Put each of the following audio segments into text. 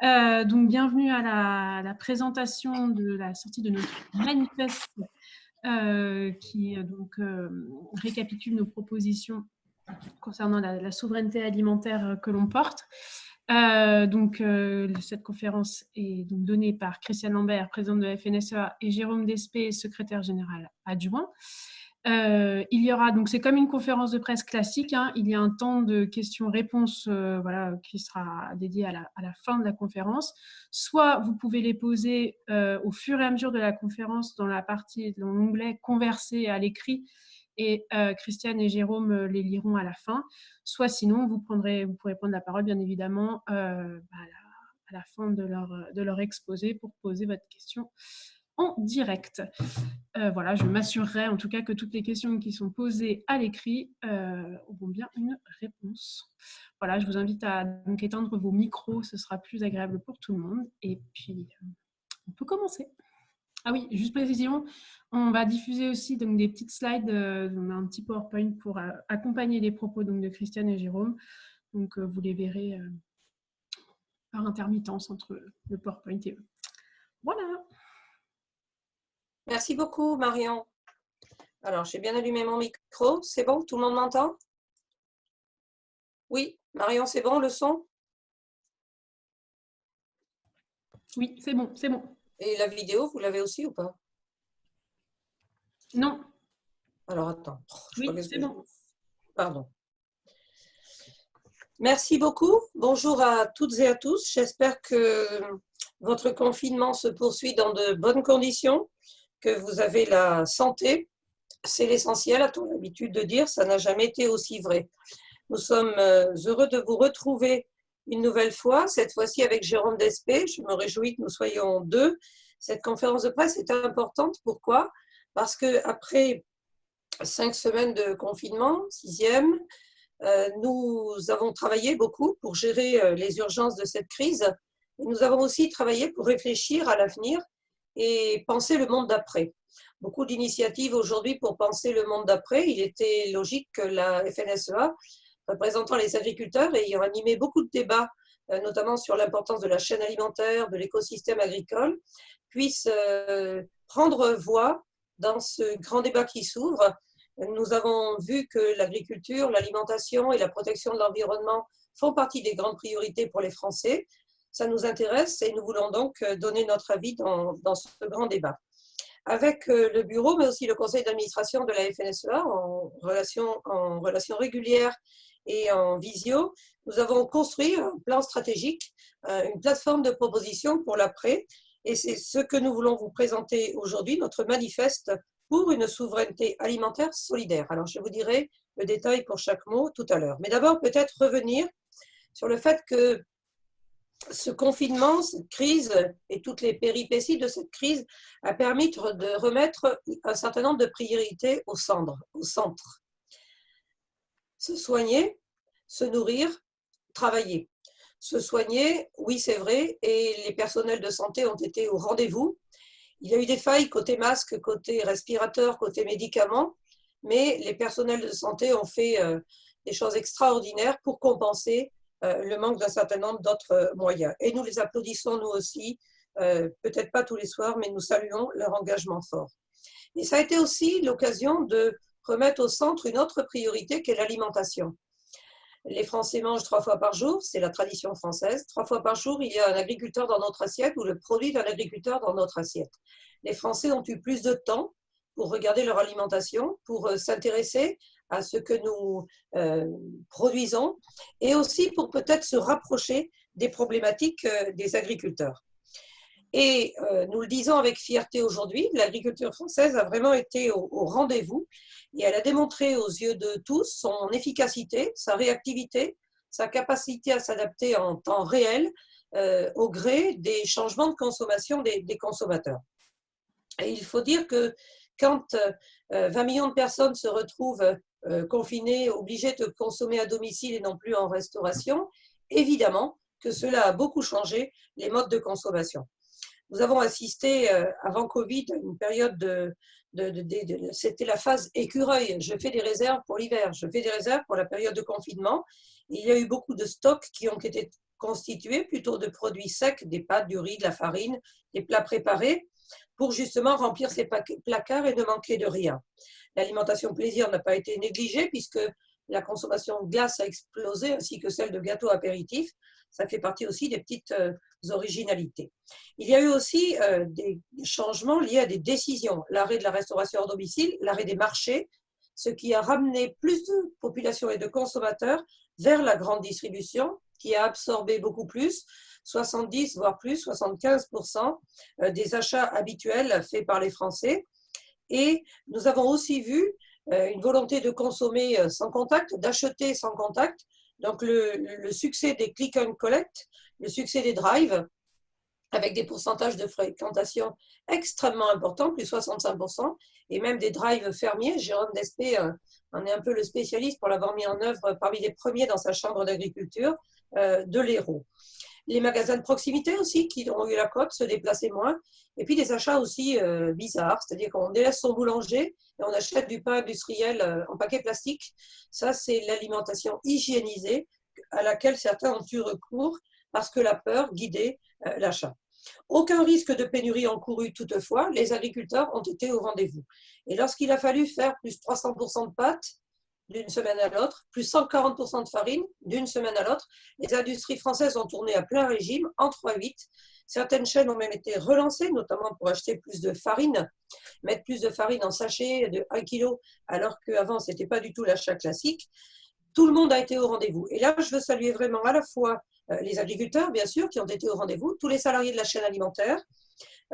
Donc, bienvenue à la présentation de la sortie de notre manifeste qui récapitule nos propositions concernant la souveraineté alimentaire que l'on porte. Cette conférence est donc donnée par Christiane Lambert, présidente de la FNSEA, et Jérôme Despé, secrétaire général adjoint. Il y aura, donc c'est comme une conférence de presse classique, hein, il y a un temps de questions-réponses qui sera dédié à la fin de la conférence. Soit vous pouvez les poser au fur et à mesure de la conférence dans l'onglet « Converser » à l'écrit, et Christiane et Jérôme les liront à la fin. Soit sinon, vous pourrez prendre la parole, bien évidemment, à la fin de leur exposé pour poser votre question en direct. Voilà, je m'assurerai en tout cas que toutes les questions qui sont posées à l'écrit auront bien une réponse. Voilà, je vous invite à donc éteindre vos micros, ce sera plus agréable pour tout le monde. Et puis, on peut commencer. Ah oui, juste précision, on va diffuser aussi donc, des petites slides, on a un petit PowerPoint pour accompagner les propos donc, de Christiane et Jérôme. Donc, vous les verrez par intermittence entre le PowerPoint et eux. Voilà. Merci beaucoup, Marion. Alors, j'ai bien allumé mon micro. C'est bon? Tout le monde m'entend? Oui, Marion, c'est bon le son? Oui, c'est bon, c'est bon. Et la vidéo, vous l'avez aussi ou pas? Non. Alors, attends. Oui, c'est bon. Pardon. Merci beaucoup. Bonjour à toutes et à tous. J'espère que votre confinement se poursuit dans de bonnes conditions, que vous avez la santé. C'est l'essentiel, a-t-on l'habitude de dire, ça n'a jamais été aussi vrai. Nous sommes heureux de vous retrouver une nouvelle fois, cette fois-ci avec Jérôme Despé. Je me réjouis que nous soyons deux. Cette conférence de presse est importante. Pourquoi? Parce qu'après 5 semaines de confinement, 6e, nous avons travaillé beaucoup pour gérer les urgences de cette crise. Et nous avons aussi travaillé pour réfléchir à l'avenir et penser le monde d'après. Beaucoup d'initiatives aujourd'hui pour penser le monde d'après. Il était logique que la FNSEA, représentant les agriculteurs, ayant animé beaucoup de débats, notamment sur l'importance de la chaîne alimentaire, de l'écosystème agricole, puisse prendre voix dans ce grand débat qui s'ouvre. Nous avons vu que l'agriculture, l'alimentation et la protection de l'environnement font partie des grandes priorités pour les Français. Ça nous intéresse et nous voulons donc donner notre avis dans ce grand débat. Avec le bureau, mais aussi le conseil d'administration de la FNSEA, en relation régulière et en visio, nous avons construit un plan stratégique, une plateforme de propositions pour l'après, et c'est ce que nous voulons vous présenter aujourd'hui, notre manifeste pour une souveraineté alimentaire solidaire. Alors, je vous dirai le détail pour chaque mot tout à l'heure. Mais d'abord, peut-être revenir sur le fait que ce confinement, cette crise et toutes les péripéties de cette crise a permis de remettre un certain nombre de priorités au centre. Se soigner, se nourrir, travailler. Se soigner, oui c'est vrai, et les personnels de santé ont été au rendez-vous. Il y a eu des failles côté masque, côté respirateur, côté médicaments, mais les personnels de santé ont fait des choses extraordinaires pour compenser le manque d'un certain nombre d'autres moyens. Et nous les applaudissons nous aussi, peut-être pas tous les soirs, mais nous saluons leur engagement fort. Et ça a été aussi l'occasion de remettre au centre une autre priorité qu'est l'alimentation. Les Français mangent 3 fois par jour, c'est la tradition française. 3 fois par jour, il y a un agriculteur dans notre assiette ou le produit d'un agriculteur dans notre assiette. Les Français ont eu plus de temps pour regarder leur alimentation, pour s'intéresser à ce que nous produisons et aussi pour peut-être se rapprocher des problématiques des agriculteurs. Et nous le disons avec fierté aujourd'hui, l'agriculture française a vraiment été au rendez-vous et elle a démontré aux yeux de tous son efficacité, sa réactivité, sa capacité à s'adapter en temps réel au gré des changements de consommation des consommateurs. Et il faut dire que quand 20 millions de personnes se retrouvent confinées, obligées de consommer à domicile et non plus en restauration, évidemment que cela a beaucoup changé les modes de consommation. Nous avons assisté avant Covid à une période c'était la phase écureuil. Je fais des réserves pour l'hiver, je fais des réserves pour la période de confinement. Il y a eu beaucoup de stocks qui ont été constitué plutôt de produits secs, des pâtes, du riz, de la farine, des plats préparés, pour justement remplir ces placards et ne manquer de rien. L'alimentation plaisir n'a pas été négligée puisque la consommation de glace a explosé, ainsi que celle de gâteaux apéritifs. Ça fait partie aussi des petites originalités. Il y a eu aussi des changements liés à des décisions. L'arrêt de la restauration hors domicile, l'arrêt des marchés, ce qui a ramené plus de population et de consommateurs vers la grande distribution, qui a absorbé beaucoup plus, 70 voire plus, 75% des achats habituels faits par les Français. Et nous avons aussi vu une volonté de consommer sans contact, d'acheter sans contact. Donc le succès des click and collect, le succès des drives, avec des pourcentages de fréquentation extrêmement importants, plus 65%, et même des drives fermiers. Jérôme Despé en est un peu le spécialiste pour l'avoir mis en œuvre parmi les premiers dans sa chambre d'agriculture de l'Hérault. Les magasins de proximité aussi qui ont eu la cote, se déplacer moins. Et puis des achats aussi bizarres, c'est-à-dire qu'on délaisse son boulanger et on achète du pain industriel en paquet plastique. Ça, c'est l'alimentation hygiénisée à laquelle certains ont eu recours parce que la peur guidait l'achat. Aucun risque de pénurie encouru toutefois, les agriculteurs ont été au rendez-vous. Et lorsqu'il a fallu faire plus 300% de pâtes d'une semaine à l'autre, plus 140% de farine d'une semaine à l'autre, les industries françaises ont tourné à plein régime en 3-8. Certaines chaînes ont même été relancées, notamment pour acheter plus de farine, mettre plus de farine en sachet de 1 kg, alors qu'avant, ce n'était pas du tout l'achat classique. Tout le monde a été au rendez-vous. Et là, je veux saluer vraiment à la fois les agriculteurs, bien sûr, qui ont été au rendez-vous, tous les salariés de la chaîne alimentaire,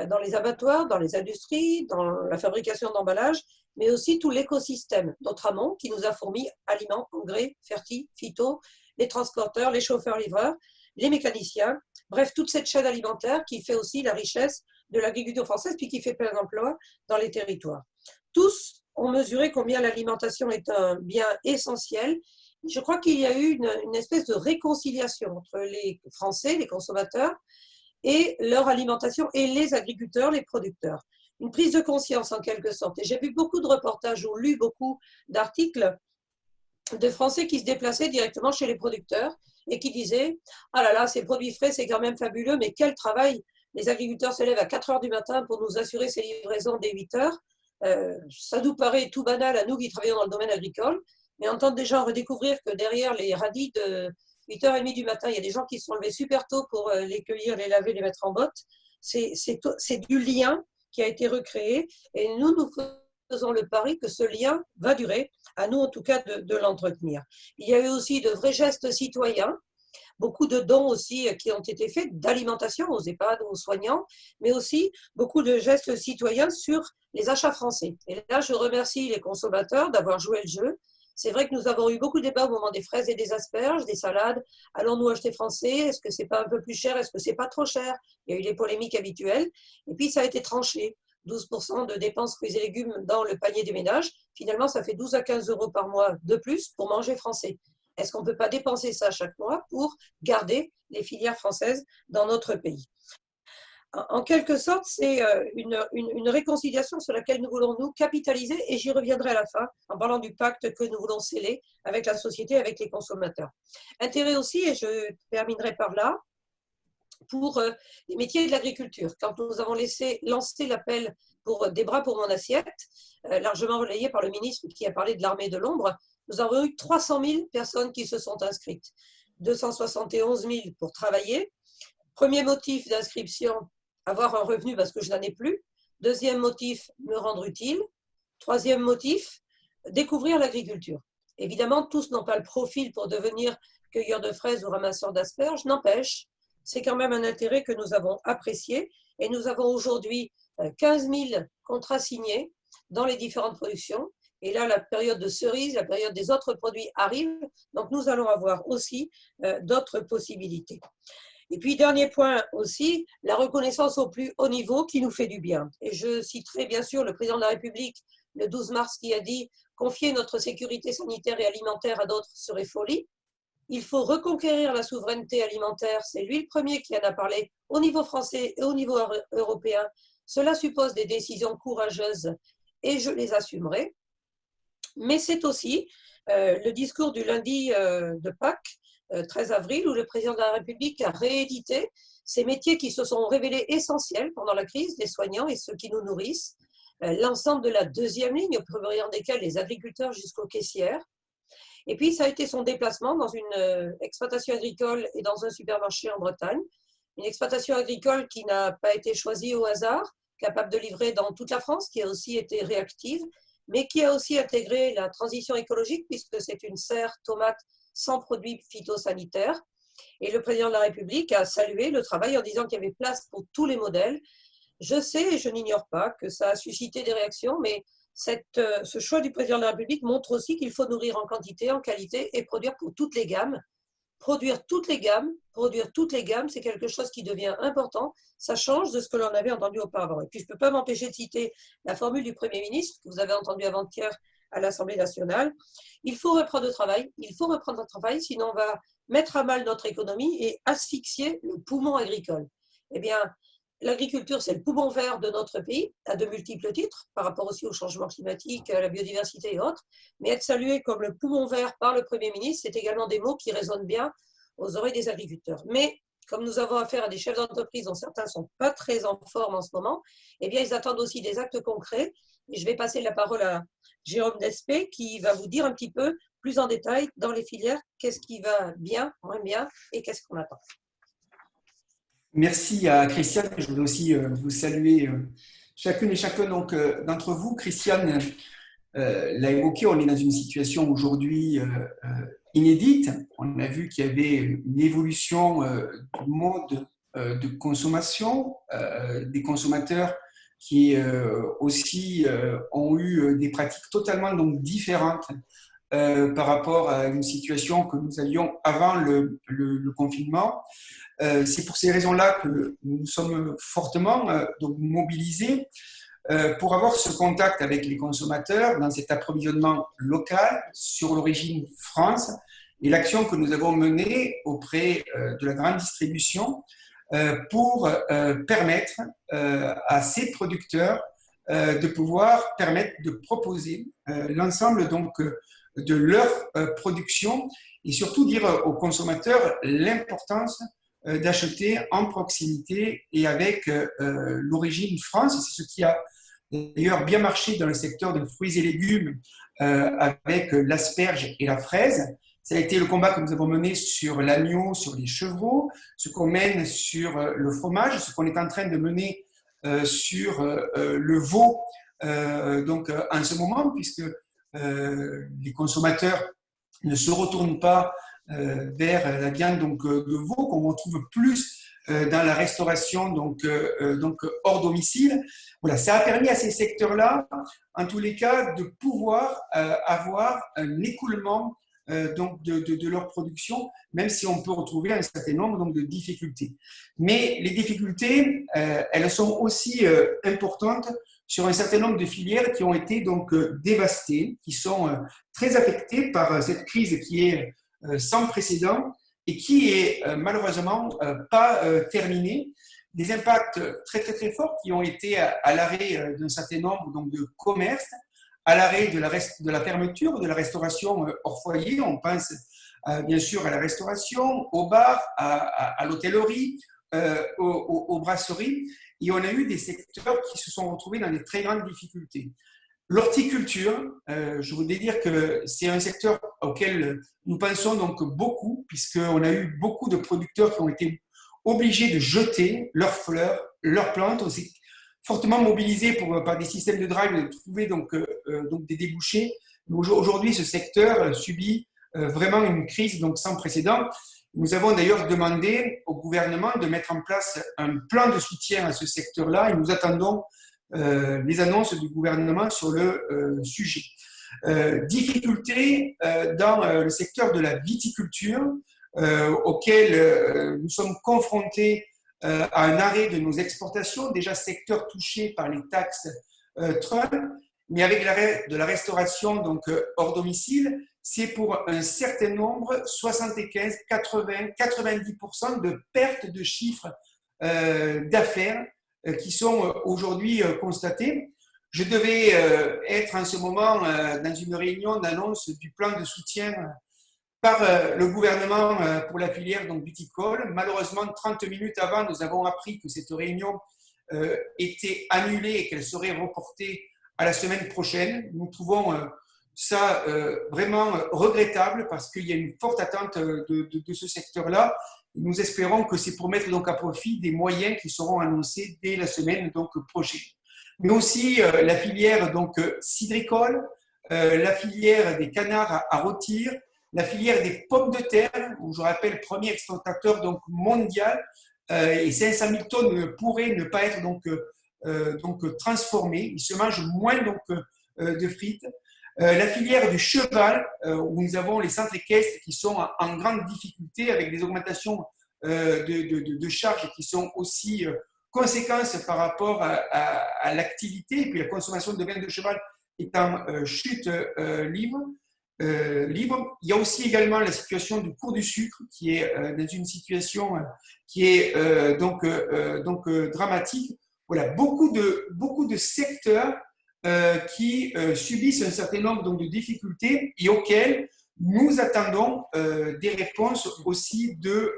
dans les abattoirs, dans les industries, dans la fabrication d'emballages, mais aussi tout l'écosystème, notre amont, qui nous a fourni aliments, engrais, fertiles, phyto, les transporteurs, les chauffeurs-livreurs, les mécaniciens, bref, toute cette chaîne alimentaire qui fait aussi la richesse de l'agriculture française, puis qui fait plein d'emplois dans les territoires. Tous ont mesuré combien l'alimentation est un bien essentiel. Je crois qu'il y a eu une espèce de réconciliation entre les Français, les consommateurs, et leur alimentation, et les agriculteurs, les producteurs. Une prise de conscience en quelque sorte. Et j'ai vu beaucoup de reportages ou lu beaucoup d'articles de Français qui se déplaçaient directement chez les producteurs et qui disaient « Ah là là, ces produits frais, c'est quand même fabuleux, mais quel travail! Les agriculteurs se lèvent à 4 heures du matin pour nous assurer ces livraisons dès 8 heures. Ça nous paraît tout banal à nous qui travaillons dans le domaine agricole, mais entendre des gens redécouvrir que derrière les radis de 8h30 du matin, il y a des gens qui se sont levés super tôt pour les cueillir, les laver, les mettre en botte. C'est du lien qui a été recréé et nous faisons le pari que ce lien va durer, à nous en tout cas de l'entretenir. Il y a eu aussi de vrais gestes citoyens, beaucoup de dons aussi qui ont été faits d'alimentation aux EHPAD, aux soignants, mais aussi beaucoup de gestes citoyens sur les achats français. Et là, je remercie les consommateurs d'avoir joué le jeu. C'est vrai que nous avons eu beaucoup de débats au moment des fraises et des asperges, des salades. Allons-nous acheter français? Est-ce que c'est pas un peu plus cher? Est-ce que c'est pas trop cher? Il y a eu les polémiques habituelles. Et puis, ça a été tranché. 12% de dépenses fruits et légumes dans le panier des ménages. Finalement, ça fait 12 à 15 euros par mois de plus pour manger français. Est-ce qu'on ne peut pas dépenser ça chaque mois pour garder les filières françaises dans notre pays? En quelque sorte, c'est une réconciliation sur laquelle nous voulons nous capitaliser et j'y reviendrai à la fin en parlant du pacte que nous voulons sceller avec la société, avec les consommateurs. Intérêt aussi, et je terminerai par là, pour les métiers de l'agriculture. Quand nous avons lancé l'appel pour des bras pour mon assiette, largement relayé par le ministre qui a parlé de l'armée de l'ombre, nous avons eu 300 000 personnes qui se sont inscrites. 271 000 pour travailler. Premier motif d'inscription, avoir un revenu parce que je n'en ai plus. Deuxième motif, me rendre utile. Troisième motif, découvrir l'agriculture. Évidemment, tous n'ont pas le profil pour devenir cueilleurs de fraises ou ramasseurs d'asperges, n'empêche, c'est quand même un intérêt que nous avons apprécié et nous avons aujourd'hui 15 000 contrats signés dans les différentes productions. Et là, la période de cerises, la période des autres produits arrive, donc nous allons avoir aussi d'autres possibilités. Et puis, dernier point aussi, la reconnaissance au plus haut niveau qui nous fait du bien. Et je citerai bien sûr le président de la République le 12 mars qui a dit « Confier notre sécurité sanitaire et alimentaire à d'autres serait folie ». Il faut reconquérir la souveraineté alimentaire, c'est lui le premier qui en a parlé au niveau français et au niveau européen. Cela suppose des décisions courageuses et je les assumerai. Mais c'est aussi le discours du lundi de Pâques 13 avril, où le président de la République a réédité ces métiers qui se sont révélés essentiels pendant la crise, les soignants et ceux qui nous nourrissent, l'ensemble de la deuxième ligne, au premier rang desquels les agriculteurs jusqu'aux caissières. Et puis, ça a été son déplacement dans une exploitation agricole et dans un supermarché en Bretagne. Une exploitation agricole qui n'a pas été choisie au hasard, capable de livrer dans toute la France, qui a aussi été réactive, mais qui a aussi intégré la transition écologique, puisque c'est une serre tomate sans produits phytosanitaires. Et le président de la République a salué le travail en disant qu'il y avait place pour tous les modèles. Je sais et je n'ignore pas que ça a suscité des réactions, mais ce choix du président de la République montre aussi qu'il faut nourrir en quantité, en qualité et produire pour toutes les gammes. Produire toutes les gammes, c'est quelque chose qui devient important. Ça change de ce que l'on avait entendu auparavant. Et puis, je ne peux pas m'empêcher de citer la formule du Premier ministre que vous avez entendue avant-hier à l'Assemblée nationale. Il faut reprendre le travail, sinon on va mettre à mal notre économie et asphyxier le poumon agricole. Eh bien, l'agriculture, c'est le poumon vert de notre pays, à de multiples titres, par rapport aussi au changement climatique, à la biodiversité et autres. Mais être salué comme le poumon vert par le Premier ministre, c'est également des mots qui résonnent bien aux oreilles des agriculteurs. Mais comme nous avons affaire à des chefs d'entreprise dont certains ne sont pas très en forme en ce moment, eh bien, ils attendent aussi des actes concrets. Et je vais passer la parole à Jérôme Despé qui va vous dire un petit peu plus en détail dans les filières qu'est-ce qui va bien, moins bien et qu'est-ce qu'on attend. Merci à Christiane. Je voudrais aussi vous saluer chacune et chacun d'entre vous. Christiane l'a évoqué, on est dans une situation aujourd'hui inédite. On a vu qu'il y avait une évolution du mode de consommation, des consommateurs qui aussi ont eu des pratiques totalement donc, différentes par rapport à une situation que nous avions avant le confinement. C'est pour ces raisons-là que nous sommes fortement donc mobilisés pour avoir ce contact avec les consommateurs dans cet approvisionnement local sur l'origine France et l'action que nous avons menée auprès de la grande distribution pour permettre à ces producteurs de pouvoir permettre de proposer l'ensemble donc de leur production et surtout dire aux consommateurs l'importance d'acheter en proximité et avec l'origine France. C'est ce qui a d'ailleurs bien marché dans le secteur des fruits et légumes avec l'asperge et la fraise. Ça a été le combat que nous avons mené sur l'agneau, sur les chevreaux, ce qu'on mène sur le fromage, ce qu'on est en train de mener sur le veau donc en ce moment, puisque les consommateurs ne se retournent pas vers la viande donc, de veau qu'on retrouve plus dans la restauration donc hors domicile. Voilà, ça a permis à ces secteurs-là, en tous les cas, de pouvoir avoir un écoulement donc de leur production, même si on peut retrouver un certain nombre donc, de difficultés. Mais les difficultés, elles sont aussi importantes sur un certain nombre de filières qui ont été donc dévastées, qui sont très affectées par cette crise qui est sans précédent et qui est malheureusement pas terminée. Des impacts très très très forts qui ont été à l'arrêt d'un certain nombre donc, de commerces, à l'arrêt de la fermeture de la restauration hors foyer. On pense bien sûr à la restauration, aux bars, à l'hôtellerie, aux brasseries. Et on a eu des secteurs qui se sont retrouvés dans des très grandes difficultés. L'horticulture, je voudrais dire que c'est un secteur auquel nous pensons donc beaucoup, puisqu'on a eu beaucoup de producteurs qui ont été obligés de jeter leurs fleurs, leurs plantes. On s'est fortement mobilisés par des systèmes de drive de trouver donc des débouchés. Aujourd'hui, ce secteur subit vraiment une crise donc sans précédent. Nous avons d'ailleurs demandé au gouvernement de mettre en place un plan de soutien à ce secteur-là et nous attendons les annonces du gouvernement sur le sujet. Difficultés dans le secteur de la viticulture auquel nous sommes confrontés à un arrêt de nos exportations, déjà secteur touché par les taxes Trump, mais avec l'arrêt de la restauration donc hors domicile, c'est pour un certain nombre, 75, 80, 90% de pertes de chiffres d'affaires qui sont aujourd'hui constatées. Je devais être en ce moment dans une réunion d'annonce du plan de soutien par le gouvernement pour la filière donc viticole. Malheureusement, 30 minutes avant, nous avons appris que cette réunion était annulée et qu'elle serait reportée à la semaine prochaine. Nous trouvons ça vraiment regrettable parce qu'il y a une forte attente de ce secteur-là. Nous espérons que c'est pour mettre donc à profit des moyens qui seront annoncés dès la semaine donc prochaine. Mais aussi la filière donc cidricole, la filière des canards à rôtir, la filière des pommes de terre, où je rappelle premier exportateur donc mondial, et 500 000 tonnes pourraient ne pas être donc transformées. Ils se mangent moins donc de frites. La filière du cheval, où nous avons les centres équestres qui sont en grande difficulté avec des augmentations de charges qui sont aussi conséquences par rapport à l'activité et puis la consommation de vin de cheval est en chute libre. Il y a aussi également la situation du cours du sucre qui est dans une situation qui est donc dramatique. Voilà, beaucoup de secteurs qui subissent un certain nombre donc, de difficultés et auxquels nous attendons des réponses aussi de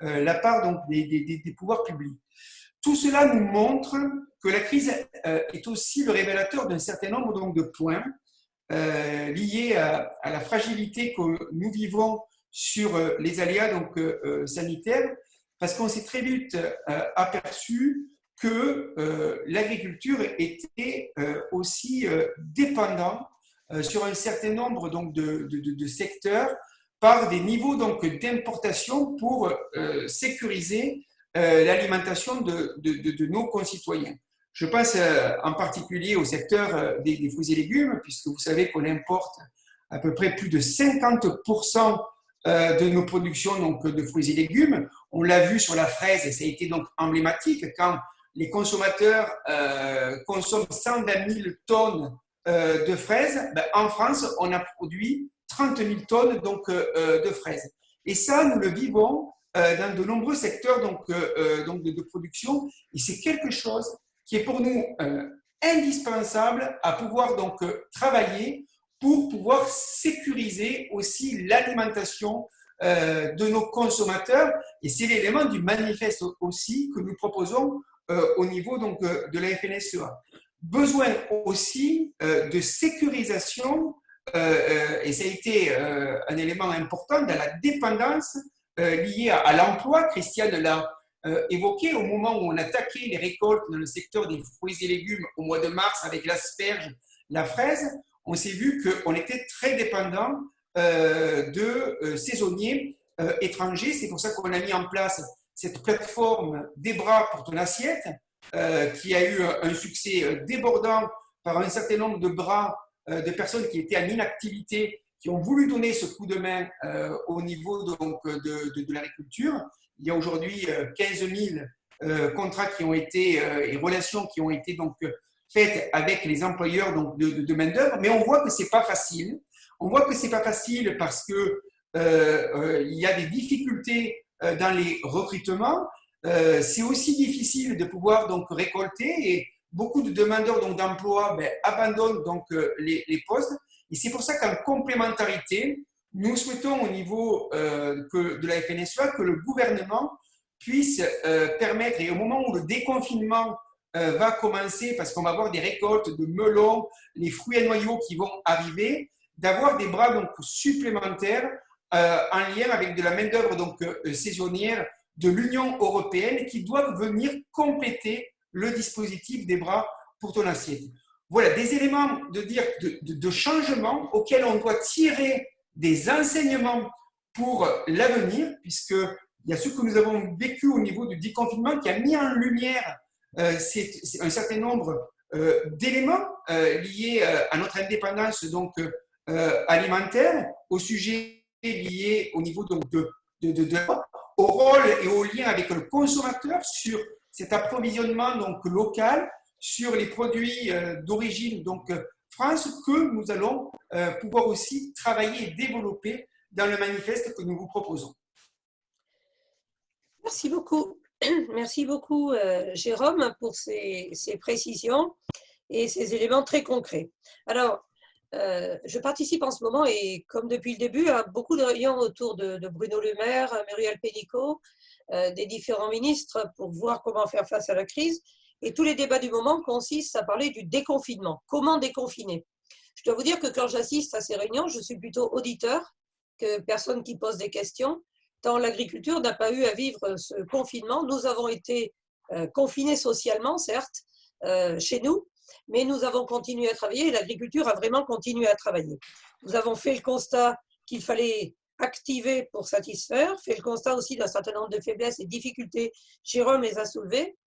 la part donc, des pouvoirs publics. Tout cela nous montre que la crise est aussi le révélateur d'un certain nombre donc, de points liés à la fragilité que nous vivons sur les aléas donc, sanitaires, parce qu'on s'est très vite aperçu que l'agriculture était aussi dépendante sur un certain nombre donc, de secteurs par des niveaux donc, d'importation pour sécuriser l'alimentation de nos concitoyens. Je pense en particulier au secteur des fruits et légumes, puisque vous savez qu'on importe à peu près plus de 50% de nos productions donc, de fruits et légumes. On l'a vu sur la fraise et ça a été donc emblématique quand les consommateurs consomment 120 000 tonnes de fraises. Ben, en France, on a produit 30 000 tonnes donc, de fraises. Et ça, nous le vivons dans de nombreux secteurs donc, de production. Et c'est quelque chose qui est pour nous indispensable à pouvoir donc travailler pour pouvoir sécuriser aussi l'alimentation de nos consommateurs. Et c'est l'élément du manifeste aussi que nous proposons au niveau donc, de la FNSEA. Besoin aussi de sécurisation, et ça a été un élément important dans la dépendance liée à l'emploi. Christiane l'a évoqué au moment où on attaquait les récoltes dans le secteur des fruits et légumes au mois de mars avec l'asperge, la fraise. On s'est vu qu'on était très dépendant de saisonniers étrangers. C'est pour ça qu'on a mis en place cette plateforme des bras pour ton assiette, qui a eu un succès débordant par un certain nombre de bras de personnes qui étaient en inactivité, qui ont voulu donner ce coup de main au niveau donc, de l'agriculture. Il y a aujourd'hui 15 000 contrats qui ont été et relations qui ont été donc faites avec les employeurs donc, de main-d'œuvre, mais on voit que ce n'est pas facile. On voit que ce n'est pas facile parce que il y a des difficultés dans les recrutements. C'est aussi difficile de pouvoir donc récolter et beaucoup de demandeurs donc d'emploi abandonnent donc les postes. Et c'est pour ça qu'en complémentarité, nous souhaitons au niveau de la FNSEA que le gouvernement puisse permettre, et au moment où le déconfinement va commencer, parce qu'on va avoir des récoltes de melons, les fruits et noyaux qui vont arriver, d'avoir des bras donc supplémentaires en lien avec de la main-d'œuvre donc saisonnière de l'Union européenne qui doivent venir compléter le dispositif des bras pour ton assiette. Voilà des éléments de changement auxquels on doit tirer des enseignements pour l'avenir, puisqu'il y a ce que nous avons vécu au niveau du déconfinement qui a mis en lumière c'est un certain nombre d'éléments liés à notre indépendance donc, alimentaire, au sujet lié au niveau donc, au rôle et au lien avec le consommateur sur cet approvisionnement donc, local, sur les produits d'origine donc France que nous allons pouvoir aussi travailler et développer dans le manifeste que nous vous proposons. Merci beaucoup. Merci beaucoup, Jérôme, pour ces précisions et ces éléments très concrets. Alors, Je participe en ce moment, et comme depuis le début, à beaucoup de réunions autour de Bruno Le Maire, Muriel Pénicaud, des différents ministres pour voir comment faire face à la crise. Et tous les débats du moment consistent à parler du déconfinement. Comment déconfiner? Je dois vous dire que quand j'assiste à ces réunions, je suis plutôt auditeur que personne qui pose des questions, tant l'agriculture n'a pas eu à vivre ce confinement. Nous avons été confinés socialement, certes, chez nous, mais nous avons continué à travailler et l'agriculture a vraiment continué à travailler. Nous avons fait le constat qu'il fallait activer pour satisfaire, fait le constat aussi d'un certain nombre de faiblesses et difficultés. Jérôme les a soulevées,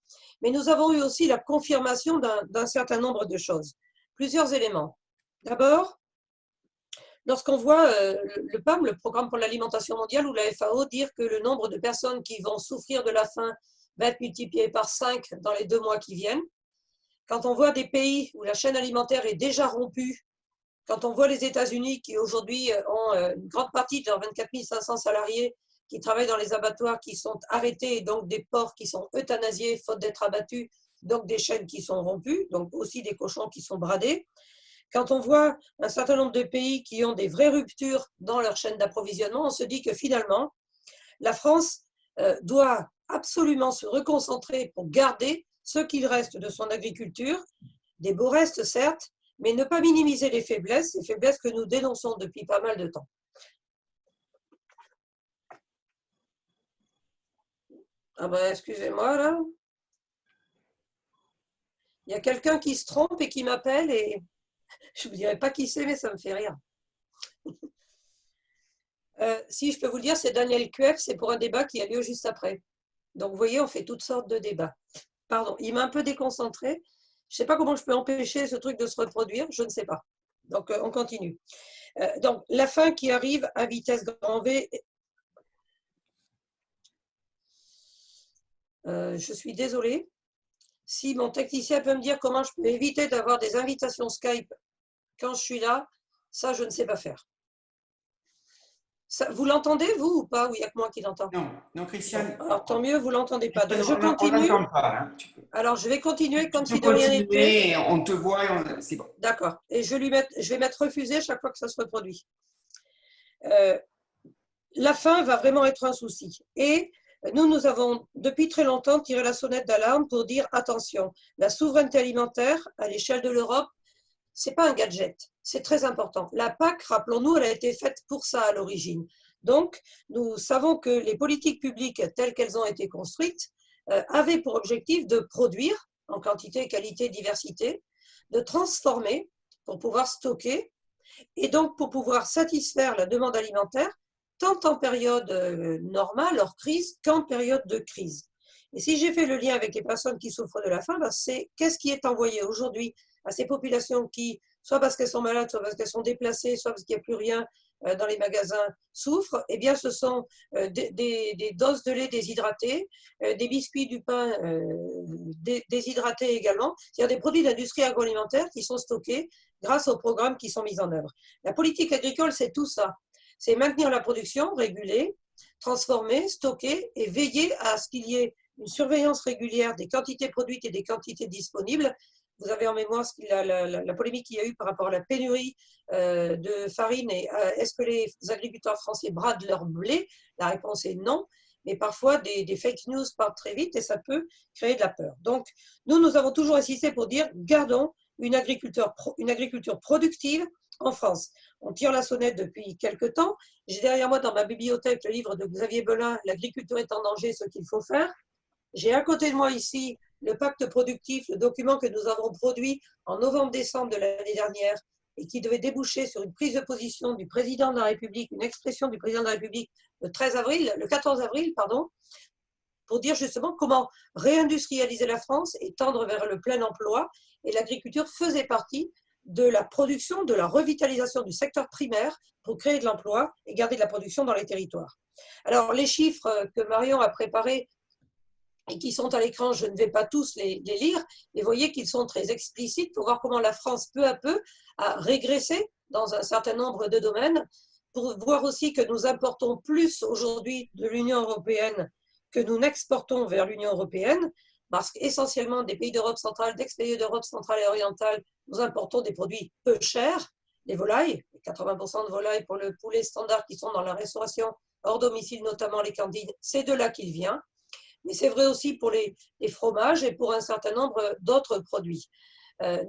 mais nous avons eu aussi la confirmation d'un certain nombre de choses. Plusieurs éléments. D'abord, lorsqu'on voit le PAM, le Programme pour l'alimentation mondiale, ou la FAO, dire que le nombre de personnes qui vont souffrir de la faim va être multiplié par 5 dans les 2 mois qui viennent, quand on voit des pays où la chaîne alimentaire est déjà rompue, quand on voit les États-Unis qui aujourd'hui ont une grande partie de leurs 24 500 salariés qui travaillent dans les abattoirs qui sont arrêtés, et donc des porcs qui sont euthanasiés faute d'être abattus, donc des chaînes qui sont rompues, donc aussi des cochons qui sont bradés. Quand on voit un certain nombre de pays qui ont des vraies ruptures dans leur chaîne d'approvisionnement, on se dit que finalement, la France doit absolument se reconcentrer pour garder ce qu'il reste de son agriculture, des beaux restes certes, mais ne pas minimiser les faiblesses que nous dénonçons depuis pas mal de temps. Ah ben, excusez-moi là. Il y a quelqu'un qui se trompe et qui m'appelle et je ne vous dirai pas qui c'est, mais ça me fait rire. Si je peux vous le dire, c'est Daniel Cueff, c'est pour un débat qui a lieu juste après. Donc vous voyez, on fait toutes sortes de débats. Pardon, il m'a un peu déconcentré. Je ne sais pas comment je peux empêcher ce truc de se reproduire, je ne sais pas. Donc on continue. Donc la faim qui arrive à vitesse grand V. Je suis désolée. Si mon technicien peut me dire comment je peux éviter d'avoir des invitations Skype quand je suis là, ça je ne sais pas faire. Ça, vous l'entendez, vous, ou pas? Ou il n'y a que moi qui l'entends? Non, non, Christiane. Bon, alors tant mieux, vous ne l'entendez pas. Donc je On continue. n'entend pas. Hein, alors je vais continuer comme tu si de peux rien n'était. on te voit, c'est bon. D'accord. Et je vais mettre refusé chaque fois que ça se reproduit. La faim va vraiment être un souci. Et nous avons depuis très longtemps tiré la sonnette d'alarme pour dire attention, la souveraineté alimentaire à l'échelle de l'Europe, ce n'est pas un gadget, c'est très important. La PAC, rappelons-nous, elle a été faite pour ça à l'origine. Donc, nous savons que les politiques publiques telles qu'elles ont été construites avaient pour objectif de produire en quantité, qualité, diversité, de transformer pour pouvoir stocker et donc pour pouvoir satisfaire la demande alimentaire tant en période normale, hors crise, qu'en période de crise. Et si j'ai fait le lien avec les personnes qui souffrent de la faim, ben c'est qu'est-ce qui est envoyé aujourd'hui à ces populations qui, soit parce qu'elles sont malades, soit parce qu'elles sont déplacées, soit parce qu'il n'y a plus rien dans les magasins, souffrent, eh bien ce sont des doses de lait déshydratées, des biscuits, du pain déshydratés également, c'est-à-dire des produits d'industrie agroalimentaire qui sont stockés grâce aux programmes qui sont mis en œuvre. La politique agricole, c'est tout ça. C'est maintenir la production, réguler, transformer, stocker et veiller à ce qu'il y ait une surveillance régulière des quantités produites et des quantités disponibles. Vous avez en mémoire la polémique qu'il y a eu par rapport à la pénurie de farine et est-ce que les agriculteurs français bradent leur blé? La réponse est non, mais parfois des fake news partent très vite et ça peut créer de la peur. Donc nous avons toujours insisté pour dire gardons une agriculture productive en France. On tire la sonnette depuis quelques temps. J'ai derrière moi dans ma bibliothèque le livre de Xavier Belin, L'agriculture est en danger, ce qu'il faut faire. J'ai à côté de moi ici le pacte productif, le document que nous avons produit en novembre-décembre de l'année dernière et qui devait déboucher sur une prise de position du président de la République, une expression du président de la République le 14 avril, pour dire justement comment réindustrialiser la France et tendre vers le plein emploi. Et l'agriculture faisait partie de la production, de la revitalisation du secteur primaire pour créer de l'emploi et garder de la production dans les territoires. Alors, les chiffres que Marion a préparés et qui sont à l'écran, je ne vais pas tous les lire, mais voyez qu'ils sont très explicites pour voir comment la France, peu à peu, a régressé dans un certain nombre de domaines, pour voir aussi que nous importons plus aujourd'hui de l'Union européenne que nous n'exportons vers l'Union européenne, parce qu'essentiellement des pays d'Europe centrale, d'ex-pays d'Europe centrale et orientale, nous importons des produits peu chers, les volailles, 80% de volailles pour le poulet standard qui sont dans la restauration hors domicile, notamment les cantines, c'est de là qu'il vient. Mais c'est vrai aussi pour les fromages et pour un certain nombre d'autres produits.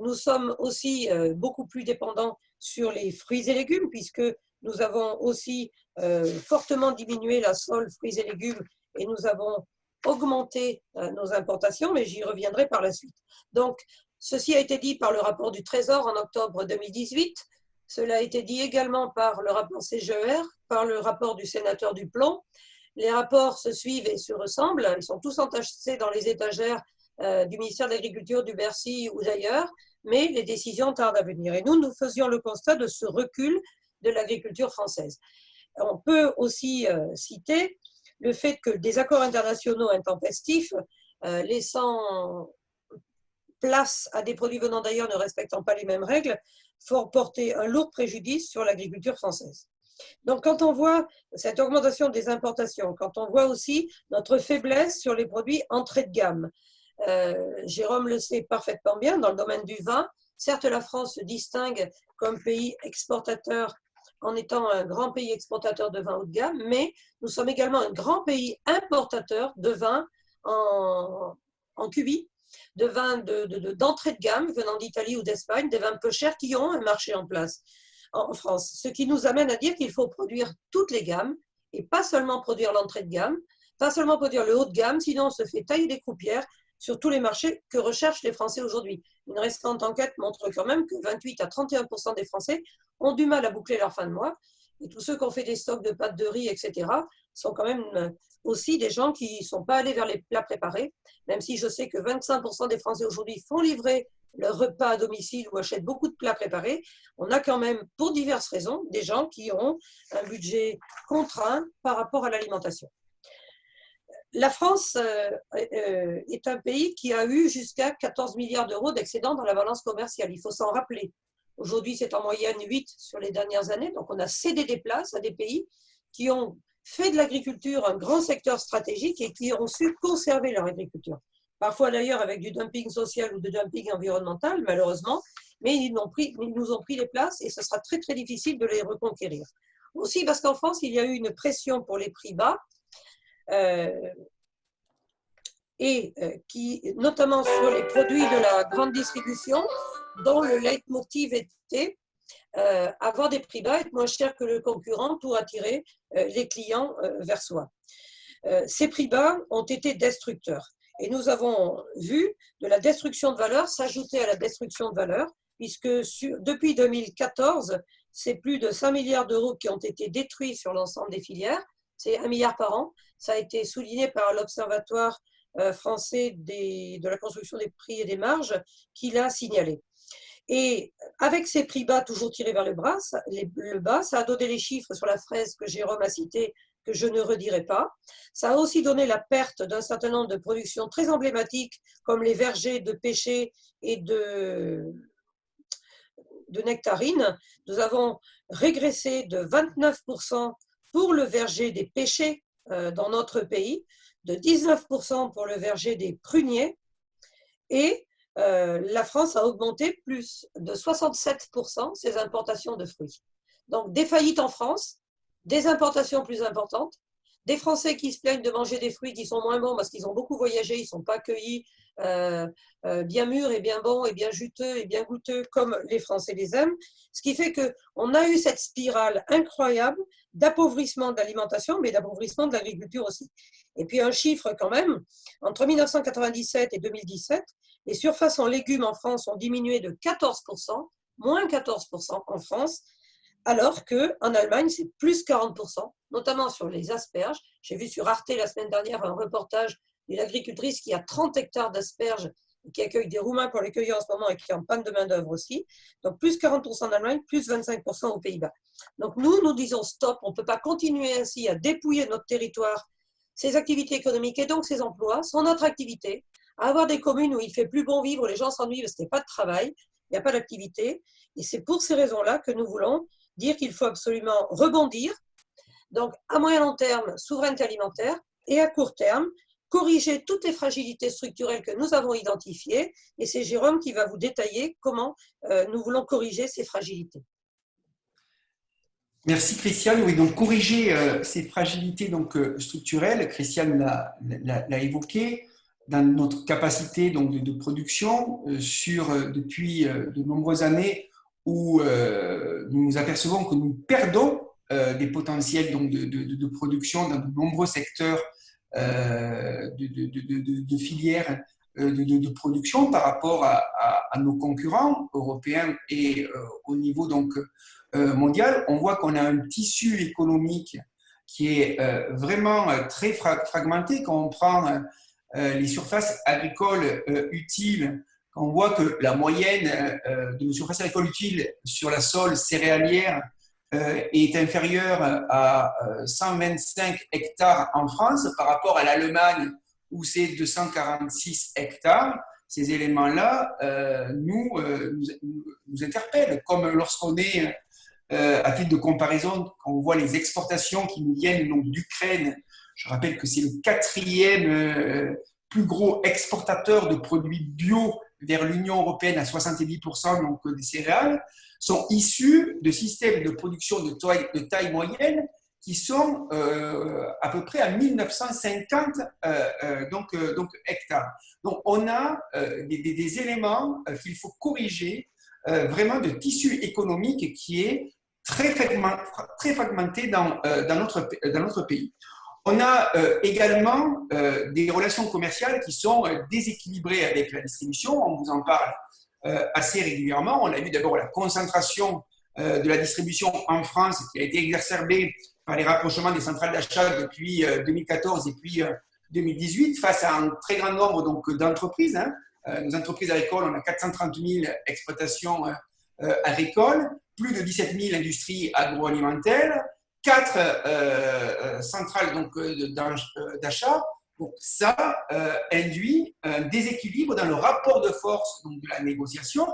Nous sommes aussi beaucoup plus dépendants sur les fruits et légumes, puisque nous avons aussi fortement diminué la sole fruits et légumes et nous avons augmenté nos importations, mais j'y reviendrai par la suite. Donc, ceci a été dit par le rapport du Trésor en octobre 2018. Cela a été dit également par le rapport CGER, par le rapport du sénateur Duplomb. Les rapports se suivent et se ressemblent. Ils sont tous entassés dans les étagères du ministère de l'Agriculture, du Bercy ou d'ailleurs, mais les décisions tardent à venir. Et nous faisions le constat de ce recul de l'agriculture française. On peut aussi citer le fait que des accords internationaux intempestifs, laissant place à des produits venant d'ailleurs ne respectant pas les mêmes règles, font porter un lourd préjudice sur l'agriculture française. Donc, quand on voit cette augmentation des importations, quand on voit aussi notre faiblesse sur les produits entrée de gamme, Jérôme le sait parfaitement bien, dans le domaine du vin, certes la France se distingue comme pays exportateur en étant un grand pays exportateur de vin haut de gamme, mais nous sommes également un grand pays importateur de vin en cubi, de vins d'entrée de gamme venant d'Italie ou d'Espagne, des vins peu chers qui ont un marché en place en France. Ce qui nous amène à dire qu'il faut produire toutes les gammes et pas seulement produire l'entrée de gamme, pas seulement produire le haut de gamme, sinon on se fait tailler des croupières sur tous les marchés que recherchent les Français aujourd'hui. Une récente enquête montre quand même que 28 à 31% des Français ont du mal à boucler leur fin de mois. Et tous ceux qui ont fait des stocks de pâtes de riz, etc., sont quand même aussi des gens qui ne sont pas allés vers les plats préparés, même si je sais que 25% des Français aujourd'hui font livrer leur repas à domicile ou achètent beaucoup de plats préparés. On a quand même, pour diverses raisons, des gens qui ont un budget contraint par rapport à l'alimentation. La France est un pays qui a eu jusqu'à 14 milliards d'euros d'excédent dans la balance commerciale. Il faut s'en rappeler. Aujourd'hui, c'est en moyenne 8 sur les dernières années. Donc, on a cédé des places à des pays qui ont fait de l'agriculture un grand secteur stratégique et qui ont su conserver leur agriculture. Parfois, d'ailleurs, avec du dumping social ou du dumping environnemental, malheureusement, mais ils nous ont pris les places et ce sera très, très difficile de les reconquérir. Aussi parce qu'en France, il y a eu une pression pour les prix bas, qui, notamment sur les produits de la grande distribution, dont le leitmotiv était avoir des prix bas, être moins cher que le concurrent pour attirer les clients vers soi. Ces prix bas ont été destructeurs. Et nous avons vu de la destruction de valeur s'ajouter à la destruction de valeur, puisque depuis 2014, c'est plus de 5 milliards d'euros qui ont été détruits sur l'ensemble des filières. C'est 1 milliard par an. Ça a été souligné par l'Observatoire français de la construction des prix et des marges qui l'a signalé. Et avec ces prix bas toujours tirés vers le bas, ça a donné les chiffres sur la fraise que Jérôme a cité, que je ne redirai pas. Ça a aussi donné la perte d'un certain nombre de productions très emblématiques comme les vergers de pêcher et de nectarines. Nous avons régressé de 29% pour le verger des pêchers dans notre pays, de 19% pour le verger des pruniers, et la France a augmenté plus de 67% ses importations de fruits. Donc des faillites en France, des importations plus importantes, des Français qui se plaignent de manger des fruits qui sont moins bons parce qu'ils ont beaucoup voyagé, ils ne sont pas cueillis bien mûrs et bien bons et bien juteux et bien goûteux comme les Français les aiment. Ce qui fait qu'on a eu cette spirale incroyable d'appauvrissement de l'alimentation, mais d'appauvrissement de l'agriculture aussi. Et puis un chiffre quand même, entre 1997 et 2017, les surfaces en légumes en France ont diminué de 14%, moins 14% en France, alors qu'en Allemagne, c'est plus 40%, notamment sur les asperges. J'ai vu sur Arte la semaine dernière un reportage d'une agricultrice qui a 30 hectares d'asperges et qui accueille des Roumains pour les cueillir en ce moment et qui est en panne de main-d'œuvre aussi. Donc, plus 40% en Allemagne, plus 25% aux Pays-Bas. Donc, nous disons stop, on ne peut pas continuer ainsi à dépouiller notre territoire, ses activités économiques et donc ses emplois, son autre activité, à avoir des communes où il fait plus bon vivre, où les gens s'ennuient parce qu'il n'y a pas de travail, il n'y a pas d'activité. Et c'est pour ces raisons-là que nous voulons dire qu'il faut absolument rebondir. Donc, à moyen long terme, souveraineté alimentaire, et à court terme, corriger toutes les fragilités structurelles que nous avons identifiées. Et c'est Jérôme qui va vous détailler comment nous voulons corriger ces fragilités. Merci Christiane. Oui, donc corriger ces fragilités structurelles, Christiane l'a évoqué, dans notre capacité de production depuis de nombreuses années où nous nous apercevons que nous perdons des potentiels de production dans de nombreux secteurs de filières de production par rapport à nos concurrents européens et au niveau mondial. On voit qu'on a un tissu économique qui est vraiment très fragmenté. Quand on prend les surfaces agricoles utiles, quand on voit que la moyenne de nos surfaces agricoles utiles sur la sol céréalière est inférieure à 125 hectares en France par rapport à l'Allemagne où c'est 246 hectares. Ces éléments-là nous interpellent, comme lorsqu'on est, à titre de comparaison, quand on voit les exportations qui nous viennent d'Ukraine. Je rappelle que c'est le quatrième plus gros exportateur de produits bio vers l'Union européenne à 70% des céréales, sont issus de systèmes de production de taille moyenne qui sont à peu près à 1950 hectares. Donc on a des éléments qu'il faut corriger, vraiment de tissu économique qui est très fragmenté dans notre pays. On a également des relations commerciales qui sont déséquilibrées avec la distribution. On vous en parle assez régulièrement. On a vu d'abord la concentration de la distribution en France qui a été exacerbée par les rapprochements des centrales d'achat depuis 2014 et puis 2018 face à un très grand nombre d'entreprises. Nos entreprises agricoles, on a 430 000 exploitations agricoles, plus de 17 000 industries agroalimentaires, 4 centrales d'achat. Donc ça induit un déséquilibre dans le rapport de force de la négociation,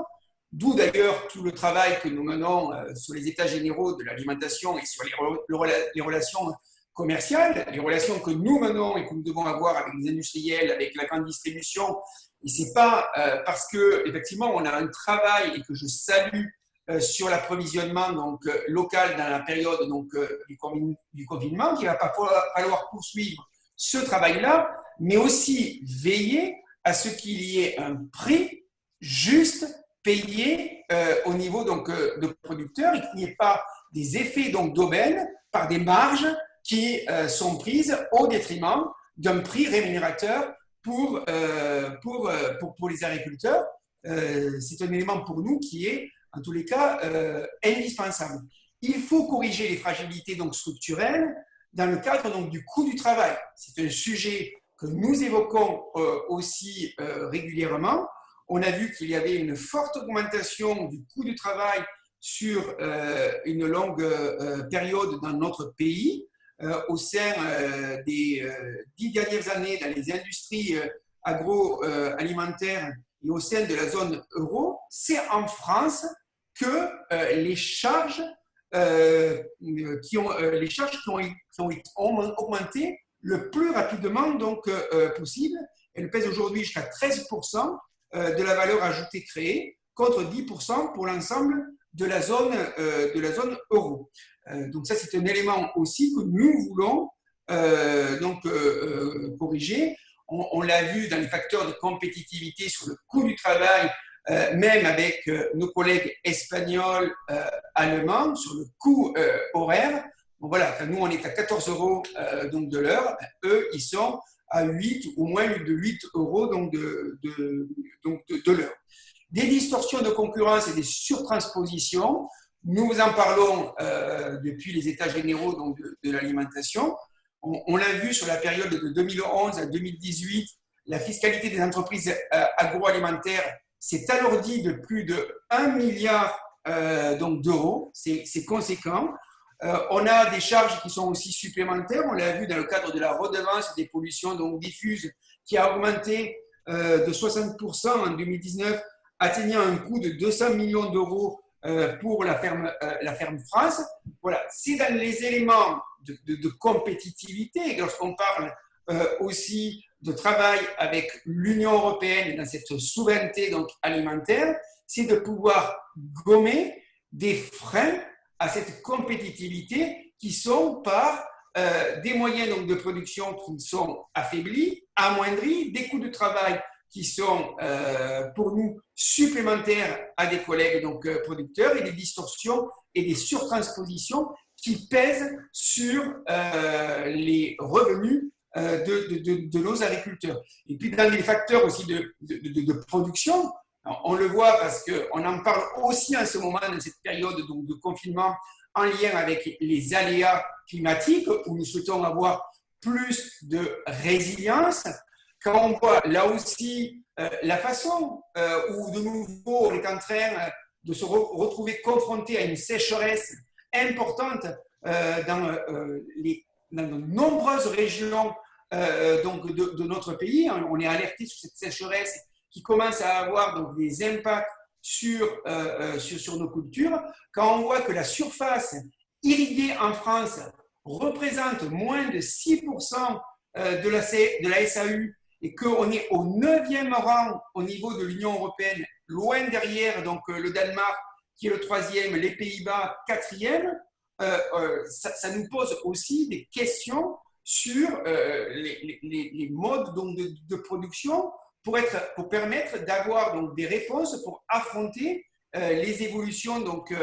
d'où d'ailleurs tout le travail que nous menons sur les états généraux de l'alimentation et sur les relations commerciales, les relations que nous menons et que nous devons avoir avec les industriels, avec la grande distribution. Et c'est pas parce que effectivement on a un travail et que je salue sur l'approvisionnement local dans la période du confinement qu'il va pas falloir poursuivre ce travail-là, mais aussi veiller à ce qu'il y ait un prix juste payé au niveau de producteurs et qu'il n'y ait pas des effets d'aubaine par des marges qui sont prises au détriment d'un prix rémunérateur pour les agriculteurs. C'est un élément pour nous qui est en tous les cas indispensable. Il faut corriger les fragilités structurelles dans le cadre du coût du travail. C'est un sujet que nous évoquons aussi régulièrement. On a vu qu'il y avait une forte augmentation du coût du travail sur une longue période dans notre pays. Au sein des 10 dernières années dans les industries agroalimentaires et au sein de la zone euro, c'est en France que les charges qui ont augmenté le plus rapidement possible. Elles pèsent aujourd'hui jusqu'à 13% de la valeur ajoutée créée, contre 10% pour l'ensemble de la zone euro. Donc ça, c'est un élément aussi que nous voulons corriger. On l'a vu dans les facteurs de compétitivité sur le coût du travail, même avec nos collègues espagnols, allemands, sur le coût horaire. Bon, voilà, quand nous, on est à 14 euros de l'heure, eux, ils sont à 8 ou moins de 8 euros de l'heure. Des distorsions de concurrence et des surtranspositions, nous vous en parlons depuis les états généraux de l'alimentation. On l'a vu sur la période de 2011 à 2018, la fiscalité des entreprises agroalimentaires s'est alourdie de plus de 1 milliard d'euros. C'est conséquent. On a des charges qui sont aussi supplémentaires. On l'a vu dans le cadre de la redevance des pollutions diffuses qui a augmenté de 60% en 2019, atteignant un coût de 200 millions d'euros pour la ferme France. Voilà, c'est dans les éléments de compétitivité, lorsqu'on parle aussi de travail avec l'Union européenne dans cette souveraineté alimentaire, c'est de pouvoir gommer des freins à cette compétitivité qui sont par des moyens donc, de production qui sont affaiblis, amoindris, des coûts de travail qui sont pour nous supplémentaires à des collègues donc, producteurs et des distorsions et des surtranspositions qui pèsent sur les revenus de nos agriculteurs. Et puis dans les facteurs aussi de production, on le voit parce qu'on en parle aussi en ce moment dans cette période donc, de confinement en lien avec les aléas climatiques où nous souhaitons avoir plus de résilience. Quand on voit là aussi la façon où de nouveau on est en train de se retrouver confronté à une sécheresse importante dans de nombreuses régions donc de notre pays. On est alerté sur cette sécheresse qui commence à avoir donc, des impacts sur nos cultures. Quand on voit que la surface irriguée en France représente moins de 6% de la SAU et qu'on est au 9e rang au niveau de l'Union européenne, loin derrière donc, le Danemark qui est le 3e, les Pays-Bas 4e, ça nous pose aussi des questions sur les modes donc, de production pour permettre d'avoir donc, des réponses pour affronter les évolutions donc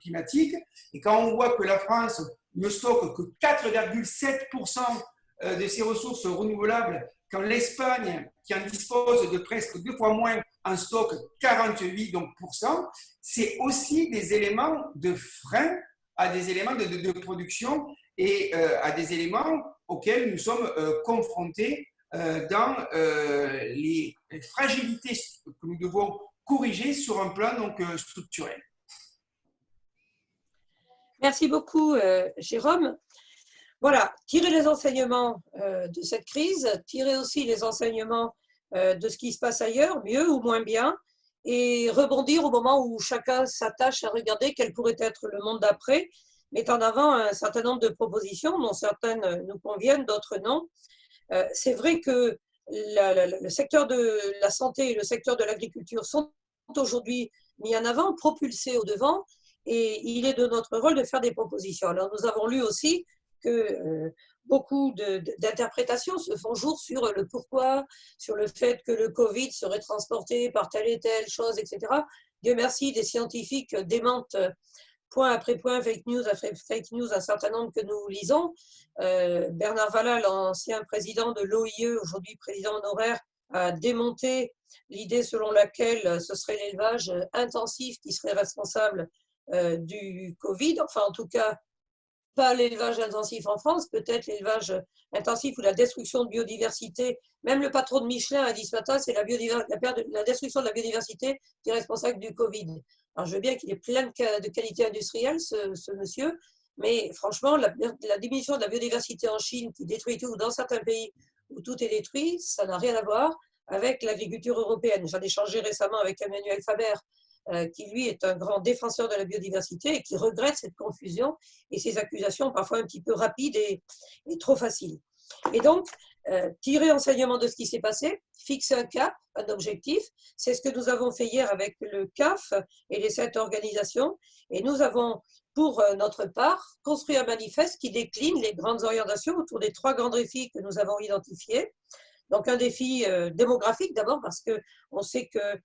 climatiques. Et quand on voit que la France ne stocke que 4,7% de ses ressources renouvelables, quand l'Espagne, qui en dispose de presque 2 fois moins, en stocke 48%, c'est aussi des éléments de frein à des éléments de production et à des éléments auxquels nous sommes confrontés dans les fragilités que nous devons corriger sur un plan donc, structurel. Merci beaucoup, Jérôme. Voilà, tirer les enseignements de cette crise, tirer aussi les enseignements de ce qui se passe ailleurs, mieux ou moins bien, et rebondir au moment où chacun s'attache à regarder quel pourrait être le monde d'après, mettant en avant un certain nombre de propositions, dont certaines nous conviennent, d'autres non. C'est vrai que le secteur de la santé et le secteur de l'agriculture sont aujourd'hui mis en avant, propulsés au devant, et il est de notre rôle de faire des propositions. Alors nous avons lu aussi que beaucoup d'interprétations se font jour sur le pourquoi, sur le fait que le Covid serait transporté par telle et telle chose, etc. Dieu merci, des scientifiques démentent point après point, fake news après fake news, un certain nombre que nous lisons. Bernard Valla, l'ancien président de l'OIE, aujourd'hui président honoraire, a démonté l'idée selon laquelle ce serait l'élevage intensif qui serait responsable du Covid, enfin en tout cas pas l'élevage intensif en France, peut-être l'élevage intensif ou la destruction de biodiversité. Même le patron de Michelin a dit ce matin, c'est la destruction de la biodiversité qui est responsable du Covid. Alors je veux bien qu'il ait plein de qualités industrielles, ce monsieur, mais franchement, la diminution de la biodiversité en Chine qui détruit tout, dans certains pays où tout est détruit, ça n'a rien à voir avec l'agriculture européenne. J'en ai échangé récemment avec Emmanuel Faber, qui lui est un grand défenseur de la biodiversité et qui regrette cette confusion et ces accusations parfois un petit peu rapides et trop faciles. Et donc, tirer enseignement de ce qui s'est passé, fixer un cap, un objectif, c'est ce que nous avons fait hier avec le CAF et les 7 organisations, et nous avons pour notre part construit un manifeste qui décline les grandes orientations autour des 3 grands défis que nous avons identifiés. Donc un défi démographique d'abord parce qu'on sait que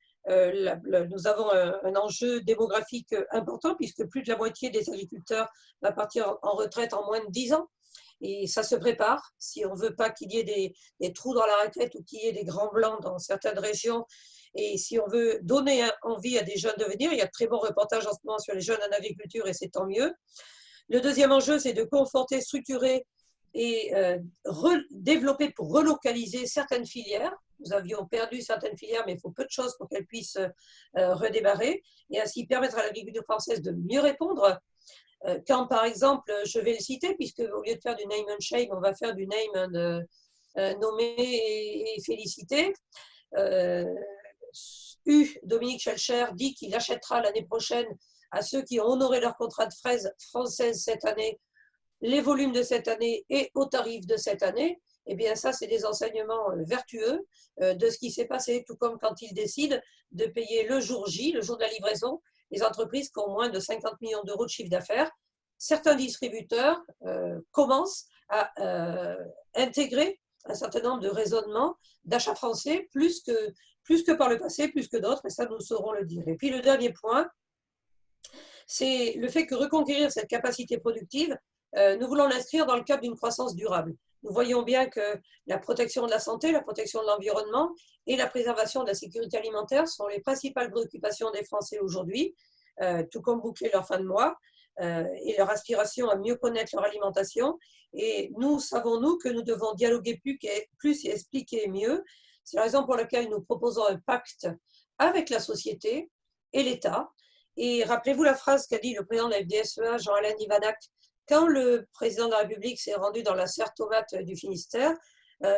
nous avons un enjeu démographique important puisque plus de la moitié des agriculteurs va partir en retraite en moins de 10 ans. Et ça se prépare. Si on ne veut pas qu'il y ait des trous dans la raquette ou qu'il y ait des grands blancs dans certaines régions, et si on veut donner envie à des jeunes de venir, il y a de très bons reportages en ce moment sur les jeunes en agriculture et c'est tant mieux. Le deuxième enjeu, c'est de conforter, structurer et développer pour relocaliser certaines filières. Nous avions perdu certaines filières, mais il faut peu de choses pour qu'elles puissent redémarrer et ainsi permettre à l'agriculture française de mieux répondre. Quand, par exemple, je vais le citer, puisque au lieu de faire du name and shame, on va faire du name and nommer et féliciter. Dominique Schelcher dit qu'il achètera l'année prochaine à ceux qui ont honoré leur contrat de fraises françaises cette année, les volumes de cette année et au tarif de cette année. Eh bien, ça, c'est des enseignements vertueux de ce qui s'est passé, tout comme quand il décide de payer le jour J, le jour de la livraison, les entreprises qui ont moins de 50 millions d'euros de chiffre d'affaires. Certains distributeurs commencent à intégrer un certain nombre de raisonnements d'achat français, plus que par le passé, plus que d'autres, et ça, nous saurons le dire. Et puis, le dernier point, c'est le fait que reconquérir cette capacité productive, nous voulons l'inscrire dans le cadre d'une croissance durable. Nous voyons bien que la protection de la santé, la protection de l'environnement et la préservation de la sécurité alimentaire sont les principales préoccupations des Français aujourd'hui, tout comme boucler leur fin de mois et leur aspiration à mieux connaître leur alimentation. Et nous savons, nous, que nous devons dialoguer plus et expliquer mieux. C'est la raison pour laquelle nous proposons un pacte avec la société et l'État. Et rappelez-vous la phrase qu'a dit le président de la FDSEA, Jean-Alain Ivanac, quand le président de la République s'est rendu dans la serre tomate du Finistère.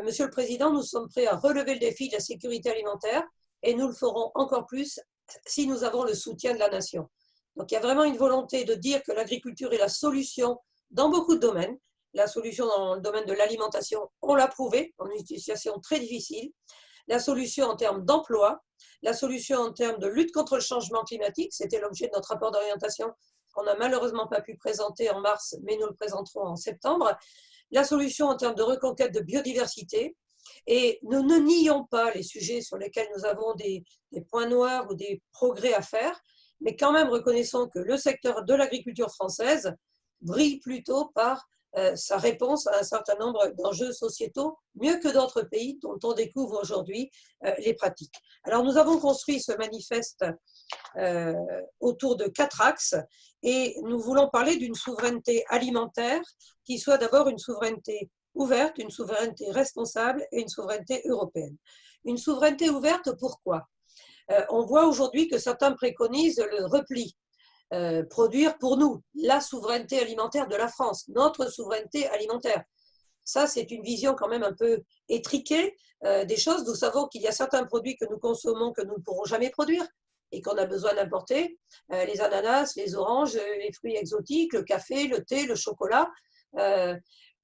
Monsieur le Président, nous sommes prêts à relever le défi de la sécurité alimentaire et nous le ferons encore plus si nous avons le soutien de la nation. Donc il y a vraiment une volonté de dire que l'agriculture est la solution dans beaucoup de domaines. La solution dans le domaine de l'alimentation, on l'a prouvé, en une situation très difficile. La solution en termes d'emploi, la solution en termes de lutte contre le changement climatique, c'était l'objet de notre rapport d'orientation qu'on n'a malheureusement pas pu présenter en mars, mais nous le présenterons en septembre. La solution en termes de reconquête de biodiversité. Et nous ne nions pas les sujets sur lesquels nous avons des points noirs ou des progrès à faire, mais quand même reconnaissons que le secteur de l'agriculture française brille plutôt par sa réponse à un certain nombre d'enjeux sociétaux, mieux que d'autres pays dont on découvre aujourd'hui les pratiques. Alors nous avons construit ce manifeste autour de 4 axes et nous voulons parler d'une souveraineté alimentaire qui soit d'abord une souveraineté ouverte, une souveraineté responsable et une souveraineté européenne. Une souveraineté ouverte, pourquoi ? On voit aujourd'hui que certains préconisent le repli. Produire pour nous la souveraineté alimentaire de la France, notre souveraineté alimentaire. Ça, c'est une vision quand même un peu étriquée des choses. Nous savons qu'il y a certains produits que nous consommons que nous ne pourrons jamais produire et qu'on a besoin d'importer. Les ananas, les oranges, les fruits exotiques, le café, le thé, le chocolat,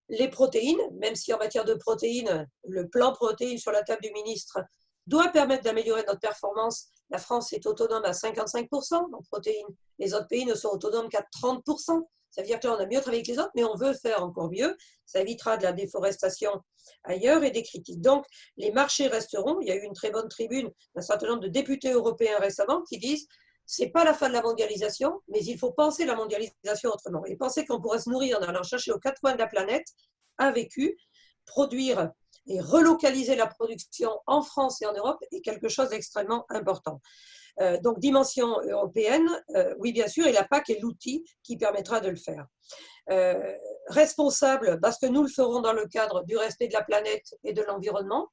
les protéines, même si en matière de protéines, le plan protéines sur la table du ministre doit permettre d'améliorer notre performance. La France est autonome à 55% en protéines. Les autres pays ne sont autonomes qu'à 30%. Ça veut dire que là, on a mieux travaillé que les autres, mais on veut faire encore mieux. Ça évitera de la déforestation ailleurs et des critiques. Donc, les marchés resteront. Il y a eu une très bonne tribune d'un certain nombre de députés européens récemment qui disent c'est pas la fin de la mondialisation, mais il faut penser la mondialisation autrement. Et penser qu'on pourrait se nourrir en allant chercher aux 4 coins de la planète a vécu, produire et relocaliser la production en France et en Europe est quelque chose d'extrêmement important. Donc, dimension européenne, oui, bien sûr, et la PAC est l'outil qui permettra de le faire. Responsable, parce que nous le ferons dans le cadre du respect de la planète et de l'environnement.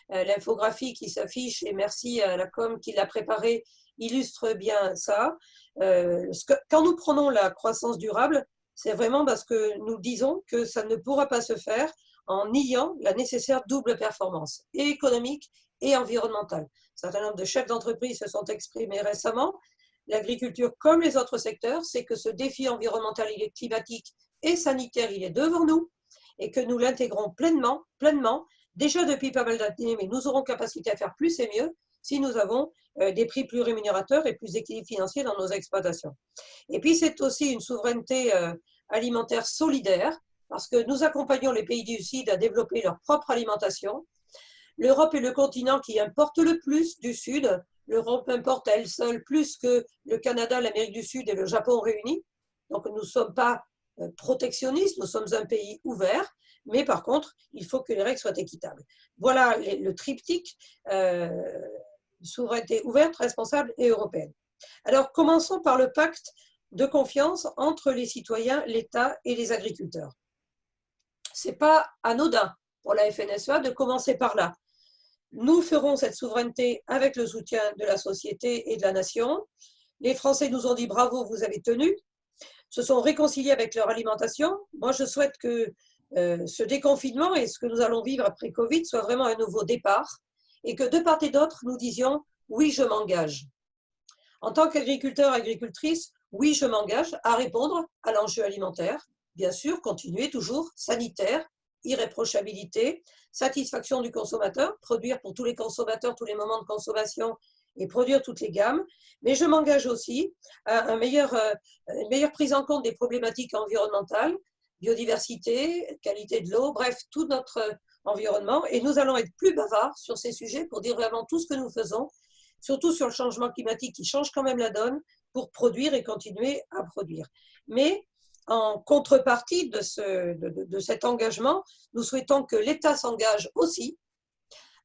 L'infographie qui s'affiche, et merci à la com qui l'a préparée, illustre bien ça. Quand nous prenons la croissance durable, c'est vraiment parce que nous disons que ça ne pourra pas se faire en niant la nécessaire double performance, et économique et environnementale. Un certain nombre de chefs d'entreprise se sont exprimés récemment. L'agriculture, comme les autres secteurs, c'est que ce défi environnemental, il est climatique et sanitaire, il est devant nous, et que nous l'intégrons pleinement, déjà depuis pas mal d'années, mais nous aurons capacité à faire plus et mieux si nous avons des prix plus rémunérateurs et plus d'équilibre financier dans nos exploitations. Et puis, c'est aussi une souveraineté alimentaire solidaire, parce que nous accompagnons les pays du Sud à développer leur propre alimentation. L'Europe est le continent qui importe le plus du Sud. L'Europe importe à elle seule plus que le Canada, l'Amérique du Sud et le Japon réunis. Donc, nous ne sommes pas protectionnistes, nous sommes un pays ouvert, mais par contre, il faut que les règles soient équitables. Voilà le triptyque, souveraineté ouverte, responsable et européenne. Alors, commençons par le pacte de confiance entre les citoyens, l'État et les agriculteurs. Ce n'est pas anodin pour la FNSEA de commencer par là. Nous ferons cette souveraineté avec le soutien de la société et de la nation. Les Français nous ont dit bravo, vous avez tenu, se sont réconciliés avec leur alimentation. Moi, je souhaite que ce déconfinement et ce que nous allons vivre après Covid soit vraiment un nouveau départ et que de part et d'autre, nous disions oui, je m'engage. En tant qu'agriculteur, agricultrice, oui, je m'engage à répondre à l'enjeu alimentaire. Bien sûr, continuer toujours, sanitaire, irréprochabilité, satisfaction du consommateur, produire pour tous les consommateurs, tous les moments de consommation et produire toutes les gammes, mais je m'engage aussi à une meilleure prise en compte des problématiques environnementales, biodiversité, qualité de l'eau, bref, tout notre environnement. Et nous allons être plus bavards sur ces sujets pour dire vraiment tout ce que nous faisons, surtout sur le changement climatique qui change quand même la donne pour produire et continuer à produire. Mais en contrepartie de cet engagement, nous souhaitons que l'État s'engage aussi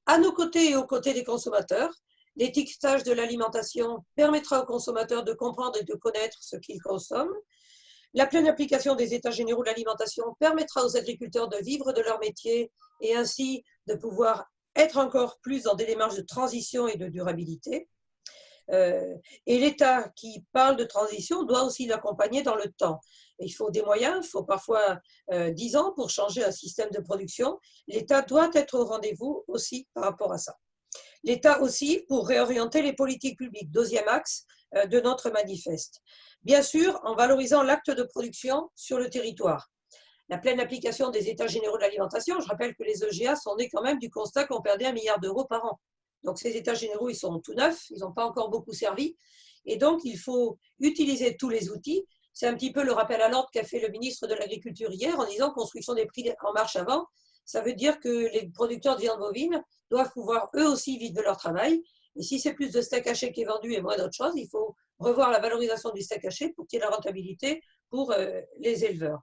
à nos côtés et aux côtés des consommateurs. L'étiquetage de l'alimentation permettra aux consommateurs de comprendre et de connaître ce qu'ils consomment. La pleine application des États généraux de l'alimentation permettra aux agriculteurs de vivre de leur métier et ainsi de pouvoir être encore plus dans des démarches de transition et de durabilité. Et l'État qui parle de transition doit aussi l'accompagner dans le temps. Il faut des moyens, il faut parfois 10 ans pour changer un système de production. L'État doit être au rendez-vous aussi par rapport à ça. L'État aussi pour réorienter les politiques publiques, deuxième axe de notre manifeste. Bien sûr, en valorisant l'acte de production sur le territoire. La pleine application des États généraux de l'alimentation, je rappelle que les EGA sont nés quand même du constat qu'on perdait 1 milliard d'euros par an. Donc ces États généraux, ils sont tout neufs, ils n'ont pas encore beaucoup servi. Et donc, il faut utiliser tous les outils. C'est un petit peu le rappel à l'ordre qu'a fait le ministre de l'Agriculture hier en disant construction des prix en marche avant. Ça veut dire que les producteurs de viande bovine doivent pouvoir eux aussi vivre de leur travail. Et si c'est plus de steak haché qui est vendu et moins d'autres choses, il faut revoir la valorisation du steak haché pour qu'il y ait la rentabilité pour les éleveurs.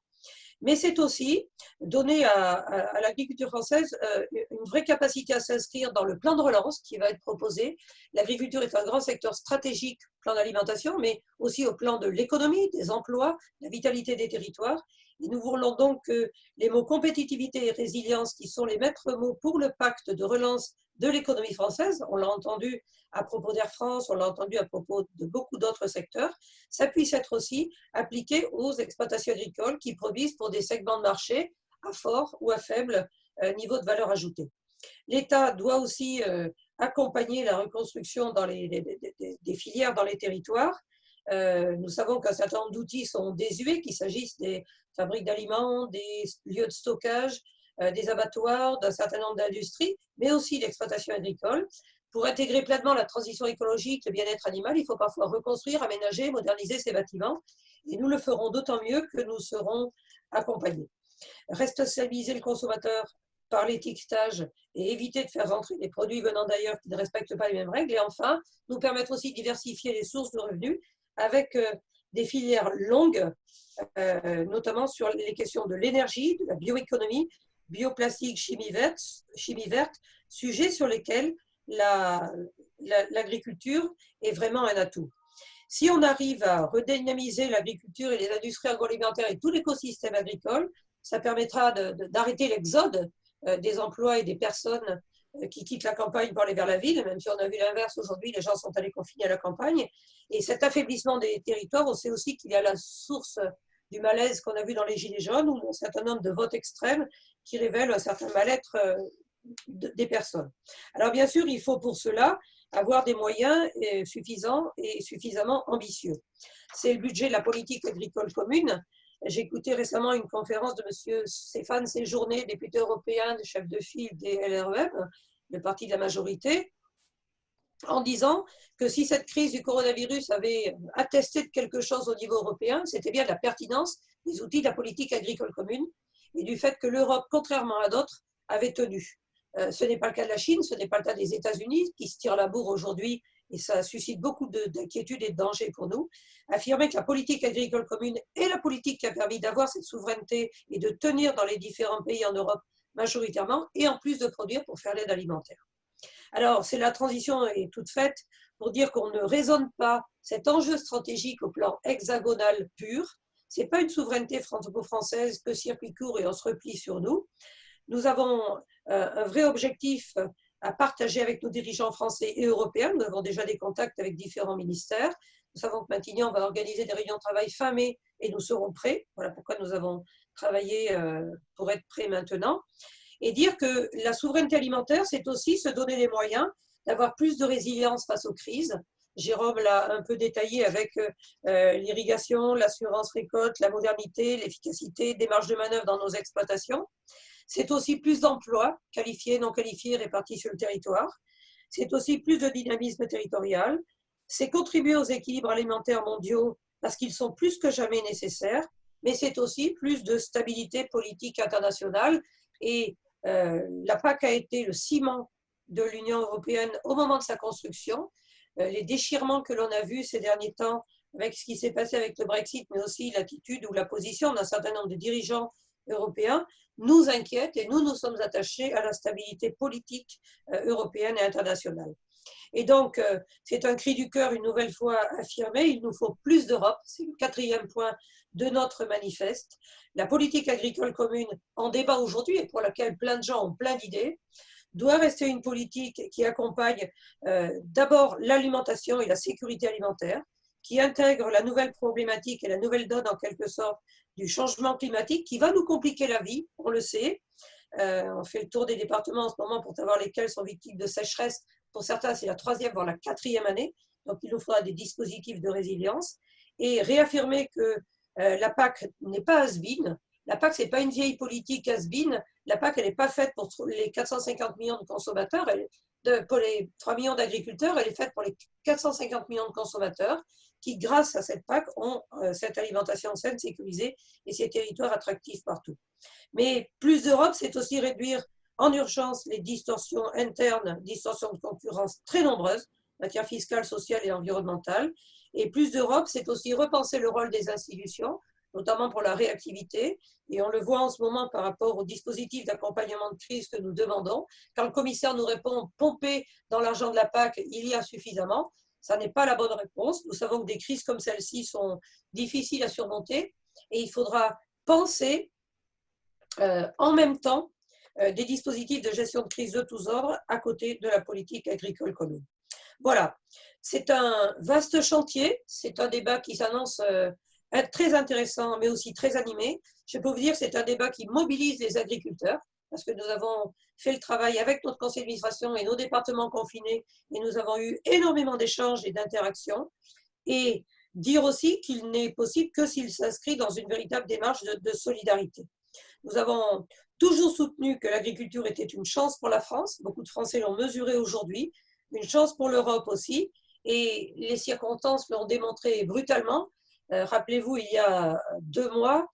Mais c'est aussi donner à l'agriculture française une vraie capacité à s'inscrire dans le plan de relance qui va être proposé. L'agriculture est un grand secteur stratégique, plan d'alimentation, mais aussi au plan de l'économie, des emplois, la vitalité des territoires. Et nous voulons donc que les mots compétitivité et résilience, qui sont les maîtres mots pour le pacte de relance de l'économie française, on l'a entendu à propos d'Air France, on l'a entendu à propos de beaucoup d'autres secteurs, ça puisse être aussi appliqué aux exploitations agricoles qui produisent pour des segments de marché à fort ou à faible niveau de valeur ajoutée. L'État doit aussi accompagner la reconstruction dans des filières dans les territoires. Nous savons qu'un certain nombre d'outils sont désuets, qu'il s'agisse des fabriques d'aliments, des lieux de stockage, des abattoirs, d'un certain nombre d'industries, mais aussi d'exploitation agricole. Pour intégrer pleinement la transition écologique, le bien-être animal, il faut parfois reconstruire, aménager, moderniser ces bâtiments. Et nous le ferons d'autant mieux que nous serons accompagnés. Responsabiliser le consommateur par l'étiquetage et éviter de faire rentrer des produits venant d'ailleurs qui ne respectent pas les mêmes règles. Et enfin, nous permettre aussi de diversifier les sources de revenus avec des filières longues, notamment sur les questions de l'énergie, de la bioéconomie, bioplastique, chimie verte, sujets sur lesquels l'agriculture est vraiment un atout. Si on arrive à redynamiser l'agriculture et les industries agroalimentaires et tout l'écosystème agricole, ça permettra d'arrêter l'exode des emplois et des personnes qui quittent la campagne pour aller vers la ville, même si on a vu l'inverse aujourd'hui, les gens sont allés confiner à la campagne. Et cet affaiblissement des territoires, on sait aussi qu'il y a la source du malaise qu'on a vu dans les Gilets jaunes, ou un certain nombre de votes extrêmes qui révèlent un certain mal-être des personnes. Alors bien sûr, il faut pour cela avoir des moyens suffisants et suffisamment ambitieux. C'est le budget de la politique agricole commune. J'ai écouté récemment une conférence de M. Stéphane Séjourné, député européen, chef de file des LREM, le parti de la majorité, en disant que si cette crise du coronavirus avait attesté de quelque chose au niveau européen, c'était bien de la pertinence des outils de la politique agricole commune et du fait que l'Europe, contrairement à d'autres, avait tenu. Ce n'est pas le cas de la Chine, ce n'est pas le cas des États-Unis qui se tirent la bourre aujourd'hui et ça suscite beaucoup d'inquiétudes et de dangers pour nous. Affirmer que la politique agricole commune est la politique qui a permis d'avoir cette souveraineté et de tenir dans les différents pays en Europe majoritairement et en plus de produire pour faire l'aide alimentaire. Alors, la transition est toute faite pour dire qu'on ne raisonne pas cet enjeu stratégique au plan hexagonal pur. Ce n'est pas une souveraineté franco-française que circuit court et on se replie sur nous. Nous avons un vrai objectif à partager avec nos dirigeants français et européens. Nous avons déjà des contacts avec différents ministères. Nous savons que Matignon va organiser des réunions de travail fin mai et nous serons prêts. Voilà pourquoi nous avons travaillé pour être prêts maintenant. Et dire que la souveraineté alimentaire, c'est aussi se donner les moyens d'avoir plus de résilience face aux crises. Jérôme l'a un peu détaillé avec l'irrigation, l'assurance récolte, la modernité, l'efficacité, des marges de manœuvre dans nos exploitations. C'est aussi plus d'emplois, qualifiés, non qualifiés, répartis sur le territoire. c'est aussi plus de dynamisme territorial, c'est contribuer aux équilibres alimentaires mondiaux parce qu'ils sont plus que jamais nécessaires, mais c'est aussi plus de stabilité politique internationale. Et la PAC a été le ciment de l'Union européenne au moment de sa construction. Les déchirements que l'on a vus ces derniers temps avec ce qui s'est passé avec le Brexit, mais aussi l'attitude ou la position d'un certain nombre de dirigeants européens, nous inquiètent et nous sommes attachés à la stabilité politique européenne et internationale. Et donc, c'est un cri du cœur une nouvelle fois affirmé, il nous faut plus d'Europe, c'est le 4e point de notre manifeste. La politique agricole commune en débat aujourd'hui et pour laquelle plein de gens ont plein d'idées, doit rester une politique qui accompagne d'abord l'alimentation et la sécurité alimentaire, qui intègre la nouvelle problématique et la nouvelle donne en quelque sorte du changement climatique qui va nous compliquer la vie, on le sait. On fait le tour des départements en ce moment pour savoir lesquels sont victimes de sécheresse. Pour certains, c'est la 3e, voire la 4e année. Donc, il nous faudra des dispositifs de résilience et réaffirmer que la PAC n'est pas has-been. La PAC, ce n'est pas une vieille politique has-been. La PAC, elle n'est pas faite pour les 450 millions de consommateurs, pour les 3 millions d'agriculteurs, elle est faite pour les 450 millions de consommateurs qui, grâce à cette PAC, ont cette alimentation saine, sécurisée et ces territoires attractifs partout. Mais plus d'Europe, c'est aussi réduire en urgence les distorsions internes, distorsions de concurrence très nombreuses, en matière fiscale, sociale et environnementale. Et plus d'Europe, c'est aussi repenser le rôle des institutions, notamment pour la réactivité. Et on le voit en ce moment par rapport au dispositif d'accompagnement de crise que nous demandons. Quand le commissaire nous répond « pomper dans l'argent de la PAC, il y a suffisamment », ça n'est pas la bonne réponse. Nous savons que des crises comme celle-ci sont difficiles à surmonter et il faudra penser en même temps des dispositifs de gestion de crise de tous ordres à côté de la politique agricole commune. Voilà, c'est un vaste chantier, c'est un débat qui s'annonce très intéressant mais aussi très animé. Je peux vous dire que c'est un débat qui mobilise les agriculteurs parce que nous avons fait le travail avec notre conseil d'administration et nos départements confinés et nous avons eu énormément d'échanges et d'interactions. Et dire aussi qu'il n'est possible que s'il s'inscrit dans une véritable démarche de solidarité. Nous avons toujours soutenu que l'agriculture était une chance pour la France, beaucoup de Français l'ont mesuré aujourd'hui, une chance pour l'Europe aussi, et les circonstances l'ont démontré brutalement. Rappelez-vous, il y a 2 mois,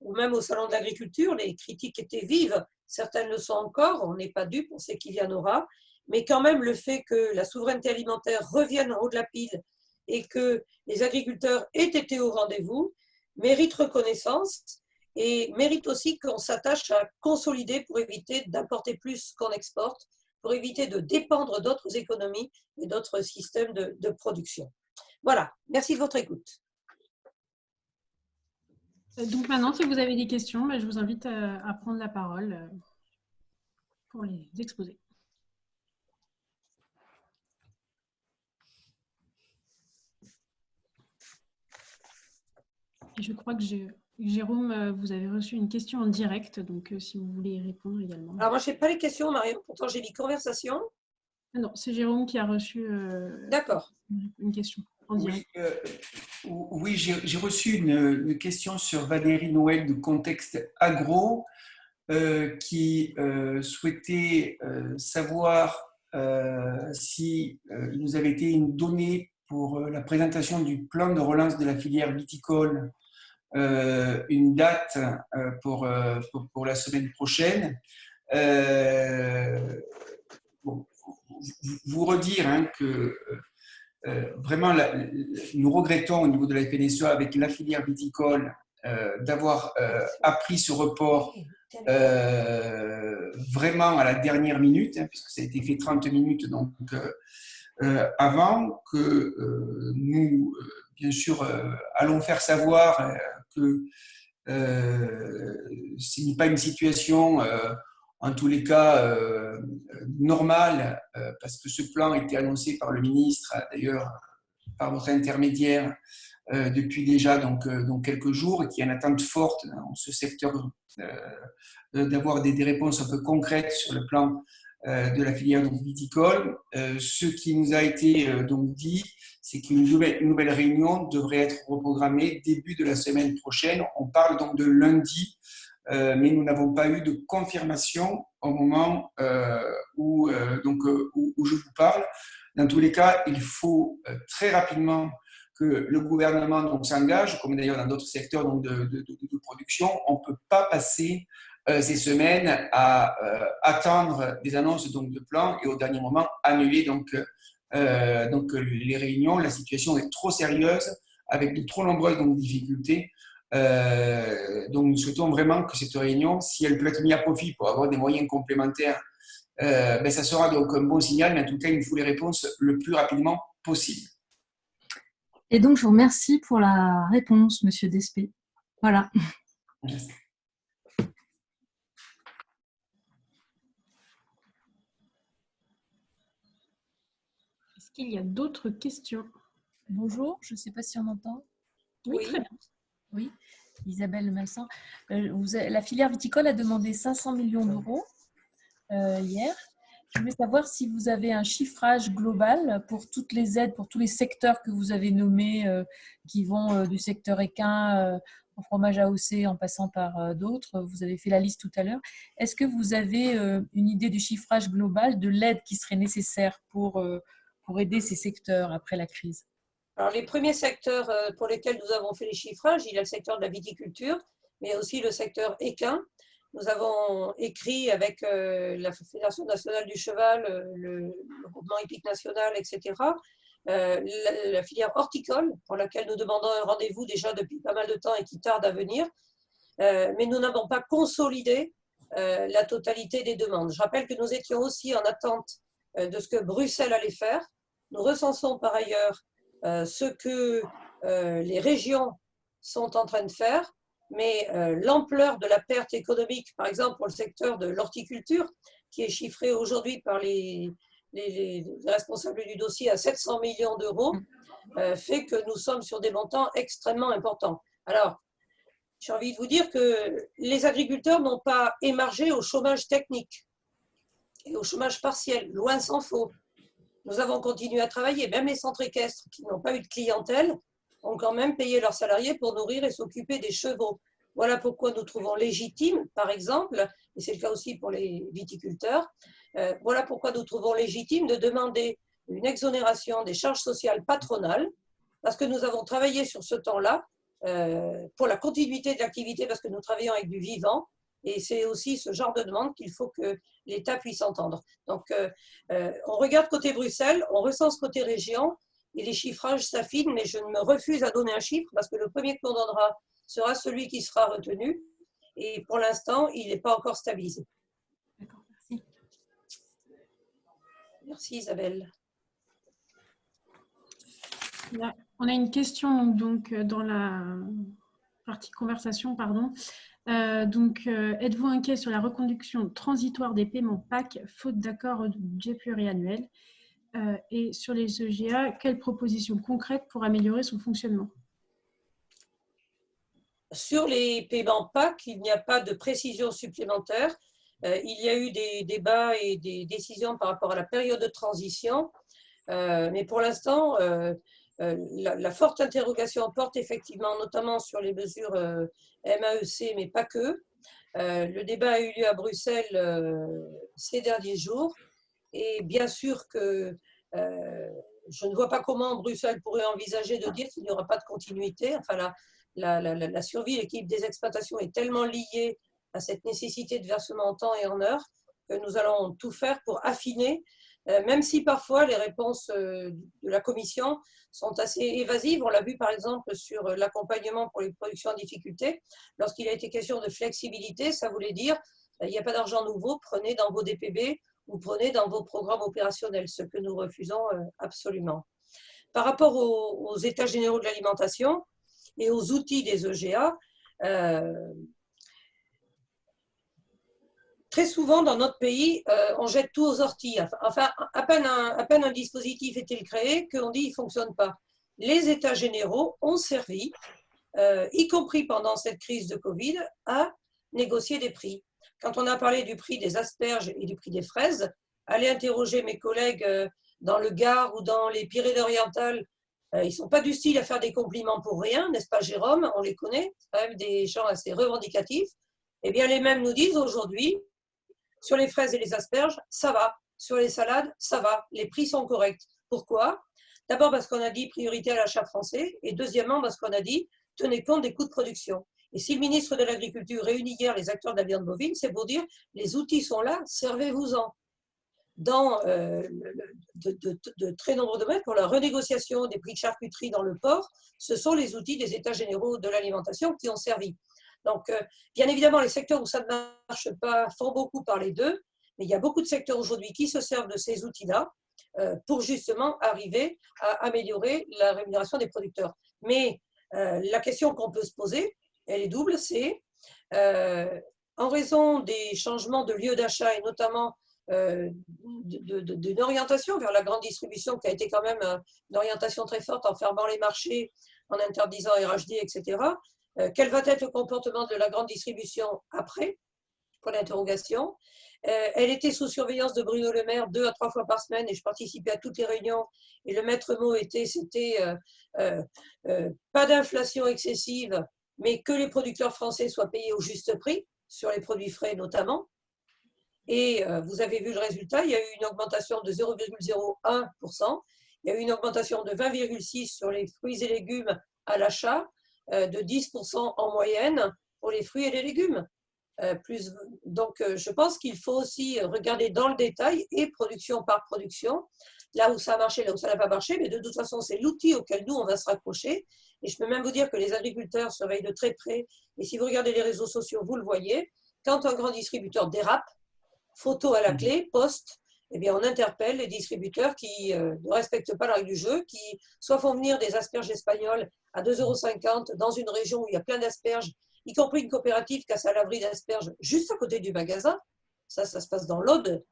ou même au Salon de l'agriculture, les critiques étaient vives, certaines le sont encore, on n'est pas dupes, on sait qu'il y en aura, mais quand même le fait que la souveraineté alimentaire revienne en haut de la pile et que les agriculteurs aient été au rendez-vous mérite reconnaissance et mérite aussi qu'on s'attache à consolider pour éviter d'importer plus qu'on exporte, pour éviter de dépendre d'autres économies et d'autres systèmes de production. Voilà, merci de votre écoute. Donc maintenant, si vous avez des questions, je vous invite à prendre la parole pour les exposer. Et je crois que Jérôme, vous avez reçu une question en direct, donc si vous voulez y répondre également. Alors moi, je n'ai pas les questions, Marion, pourtant j'ai mis conversation. Ah non, c'est Jérôme qui a reçu une question en direct. Oui, j'ai reçu une question sur Valérie Noël de Contexte Agro qui souhaitait savoir si il nous avait été donné pour la présentation du plan de relance de la filière viticole une date pour la semaine prochaine. Bon, vous redire que vraiment, nous regrettons au niveau de la FNSEA avec la filière viticole d'avoir appris ce report vraiment à la dernière minute, puisque ça a été fait 30 minutes donc, avant que nous, bien sûr, allons faire savoir que ce n'est pas une situation en tous les cas normale, parce que ce plan a été annoncé par le ministre, d'ailleurs par votre intermédiaire, depuis déjà donc quelques jours, et qui est en attente forte dans ce secteur d'avoir des réponses un peu concrètes sur le plan de la filière viticole. Ce qui nous a été donc dit, c'est qu'une nouvelle réunion devrait être reprogrammée début de la semaine prochaine. On parle donc de lundi mais nous n'avons pas eu de confirmation au moment où je vous parle. Dans tous les cas, il faut très rapidement que le gouvernement s'engage, comme d'ailleurs dans d'autres secteurs de production. On ne peut pas passer ces semaines à attendre des annonces de plans et au dernier moment annuler les réunions. La situation est trop sérieuse avec de trop nombreuses difficultés. Donc nous souhaitons vraiment que cette réunion, si elle peut être mise à profit pour avoir des moyens complémentaires, ça sera donc un bon signal, mais en tout cas, il nous faut les réponses le plus rapidement possible. Et donc, je vous remercie pour la réponse, Monsieur Despé. Voilà. Merci. Est-ce qu'il y a d'autres questions? Bonjour, je ne sais pas si on entend. Oui, très bien. Oui, Isabelle Massin. La filière viticole a demandé 500 millions d'euros hier. Je voulais savoir si vous avez un chiffrage global pour toutes les aides, pour tous les secteurs que vous avez nommés, qui vont du secteur équin au fromage AOC en passant par d'autres. Vous avez fait la liste tout à l'heure. Est-ce que vous avez une idée du chiffrage global de l'aide qui serait nécessaire pour aider ces secteurs après la crise? Alors, les premiers secteurs pour lesquels nous avons fait les chiffrages, il y a le secteur de la viticulture, mais aussi le secteur équin. Nous avons écrit avec la Fédération nationale du cheval, le groupement hippique national, etc., la filière horticole, pour laquelle nous demandons un rendez-vous déjà depuis pas mal de temps et qui tarde à venir. Mais nous n'avons pas consolidé la totalité des demandes. Je rappelle que nous étions aussi en attente de ce que Bruxelles allait faire. Nous recensons par ailleurs ce que les régions sont en train de faire, mais l'ampleur de la perte économique, par exemple pour le secteur de l'horticulture, qui est chiffré aujourd'hui par les responsables du dossier à 700 millions d'euros, fait que nous sommes sur des montants extrêmement importants. Alors, j'ai envie de vous dire que les agriculteurs n'ont pas émargé au chômage technique et au chômage partiel, loin s'en faut. Nous avons continué à travailler, même les centres équestres qui n'ont pas eu de clientèle ont quand même payé leurs salariés pour nourrir et s'occuper des chevaux. Voilà pourquoi nous trouvons légitime, par exemple, et c'est le cas aussi pour les viticulteurs, voilà pourquoi nous trouvons légitime de demander une exonération des charges sociales patronales, parce que nous avons travaillé sur ce temps-là pour la continuité de l'activité, parce que nous travaillons avec du vivant, et c'est aussi ce genre de demande qu'il faut que l'État puisse entendre. Donc, on regarde côté Bruxelles, on recense côté région, et les chiffrages s'affinent, mais je me refuse à donner un chiffre parce que le premier que l'on donnera sera celui qui sera retenu. Et pour l'instant, il n'est pas encore stabilisé. D'accord, merci. Merci Isabelle. On a une question donc dans la partie conversation, pardon. Êtes-vous inquiet sur la reconduction transitoire des paiements PAC faute d'accord du budget pluriannuel? Et sur les EGA, quelles propositions concrètes pour améliorer son fonctionnement? Sur les paiements PAC, il n'y a pas de précision supplémentaire. Il y a eu des débats et des décisions par rapport à la période de transition, mais pour l'instant, la forte interrogation porte effectivement notamment sur les mesures MAEC, mais pas que. Le débat a eu lieu à Bruxelles ces derniers jours. Et bien sûr que je ne vois pas comment Bruxelles pourrait envisager de dire qu'il n'y aura pas de continuité. Enfin, la survie de l'équipe des exploitations est tellement liée à cette nécessité de versement en temps et en heure que nous allons tout faire pour affiner, même si parfois les réponses de la Commission sont assez évasives. On l'a vu par exemple sur l'accompagnement pour les productions en difficulté. Lorsqu'il a été question de flexibilité, ça voulait dire il n'y a pas d'argent nouveau, prenez dans vos DPB ou prenez dans vos programmes opérationnels, ce que nous refusons absolument. Par rapport aux États généraux de l'alimentation et aux outils des EGA, très souvent dans notre pays, on jette tout aux orties. Enfin, à peine un dispositif est-il créé qu'on dit qu'il ne fonctionne pas. Les États généraux ont servi, y compris pendant cette crise de Covid, à négocier des prix. Quand on a parlé du prix des asperges et du prix des fraises, allez interroger mes collègues dans le Gard ou dans les Pyrénées-Orientales. Ils ne sont pas du style à faire des compliments pour rien, n'est-ce pas Jérôme? On les connaît, c'est quand même des gens assez revendicatifs. Eh bien, les mêmes nous disent aujourd'hui, sur les fraises et les asperges, ça va. Sur les salades, ça va. Les prix sont corrects. Pourquoi? D'abord parce qu'on a dit priorité à l'achat français et deuxièmement parce qu'on a dit tenez compte des coûts de production. Et si le ministre de l'Agriculture réunit hier les acteurs de la viande bovine, c'est pour dire les outils sont là, servez-vous-en. Dans de très nombreux domaines, pour la renégociation des prix de charcuterie dans le port, ce sont les outils des États généraux de l'alimentation qui ont servi. Donc, bien évidemment, les secteurs où ça ne marche pas font beaucoup parler d'eux, mais il y a beaucoup de secteurs aujourd'hui qui se servent de ces outils-là pour justement arriver à améliorer la rémunération des producteurs. Mais la question qu'on peut se poser, elle est double, c'est en raison des changements de lieu d'achat et notamment d'une orientation vers la grande distribution qui a été quand même une orientation très forte en fermant les marchés, en interdisant RHD, etc. Quel va être le comportement de la grande distribution après? Pour l'interrogation. Elle était sous surveillance de Bruno Le Maire 2 à 3 fois par semaine et je participais à toutes les réunions et le maître mot c'était pas d'inflation excessive mais que les producteurs français soient payés au juste prix sur les produits frais notamment. Et vous avez vu le résultat, il y a eu une augmentation de 0,01%, il y a eu une augmentation de 20,6% sur les fruits et légumes à l'achat, de 10% en moyenne pour les fruits et les légumes. Donc, je pense qu'il faut aussi regarder dans le détail et production par production, là où ça a marché, là où ça n'a pas marché, mais de toute façon, c'est l'outil auquel nous, on va se raccrocher. Et je peux même vous dire que les agriculteurs surveillent de très près. Et si vous regardez les réseaux sociaux, vous le voyez, quand un grand distributeur dérape, photo à la clé, poste, eh bien, on interpelle les distributeurs qui ne respectent pas la règle du jeu, qui soit font venir des asperges espagnoles à 2,50 € dans une région où il y a plein d'asperges, y compris une coopérative qui a sa laverie d'asperges juste à côté du magasin. Ça se passe dans l'Aude.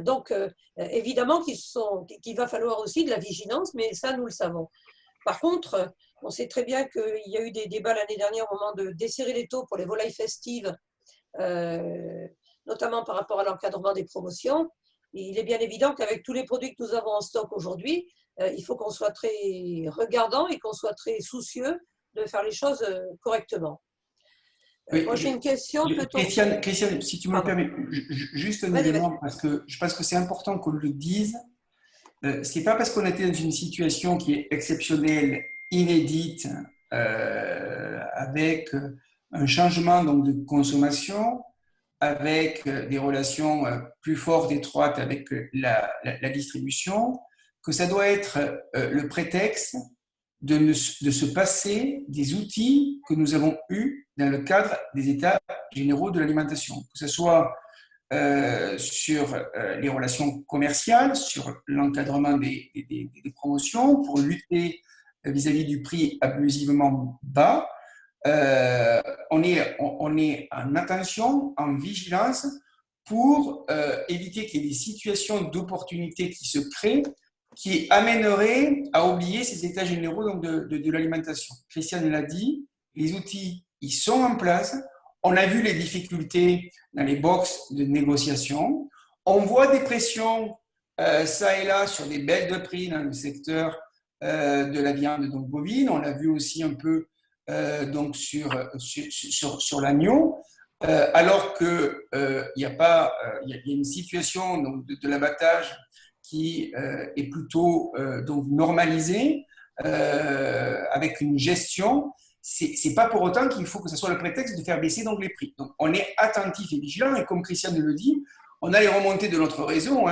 Donc, évidemment qu'il va falloir aussi de la vigilance, mais ça, nous le savons. Par contre, on sait très bien qu'il y a eu des débats l'année dernière au moment de desserrer les taux pour les volailles festives, notamment par rapport à l'encadrement des promotions. Et il est bien évident qu'avec tous les produits que nous avons en stock aujourd'hui, il faut qu'on soit très regardant et qu'on soit très soucieux de faire les choses correctement. Oui, moi, j'ai une question. Christiane, si tu me permets, juste un élément, parce que je pense que c'est important qu'on le dise. Ce n'est pas parce qu'on était dans une situation qui est exceptionnelle, inédite, avec un changement donc, de consommation, avec des relations plus fortes, étroites avec la distribution, que ça doit être le prétexte de se passer des outils que nous avons eus dans le cadre des États généraux de l'alimentation, que ce soit sur les relations commerciales, sur l'encadrement des promotions pour lutter vis-à-vis du prix abusivement bas. On est en attention, en vigilance pour éviter qu'il y ait des situations d'opportunité qui se créent qui amèneraient à oublier ces états généraux donc de l'alimentation. Christiane l'a dit, les outils, ils sont en place. On a vu les difficultés dans les boxes de négociation. On voit des pressions ça et là sur des baisses de prix dans le secteur de la viande donc bovine. On l'a vu aussi un peu donc sur l'agneau, alors que il y a une situation donc de l'abattage qui est plutôt donc normalisée avec une gestion. C'est pas pour autant qu'il faut que ce soit le prétexte de faire baisser donc les prix. Donc on est attentif et vigilant et comme Christiane le dit, on a les remontées de notre réseau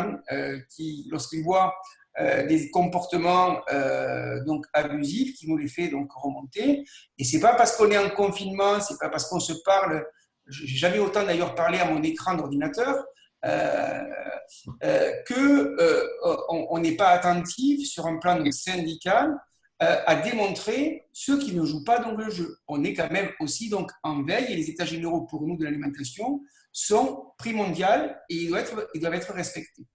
qui, lorsqu'ils voient des comportements donc abusifs, qui nous les fait donc remonter. Et c'est pas parce qu'on est en confinement, c'est pas parce qu'on se parle. J'ai jamais autant d'ailleurs parlé à mon écran d'ordinateur on n'est pas attentif sur un plan donc, syndical à démontrer ceux qui ne jouent pas dans le jeu. On est quand même aussi donc en veille et les états généraux pour nous de l'alimentation sont primordiaux et ils doivent être respectés.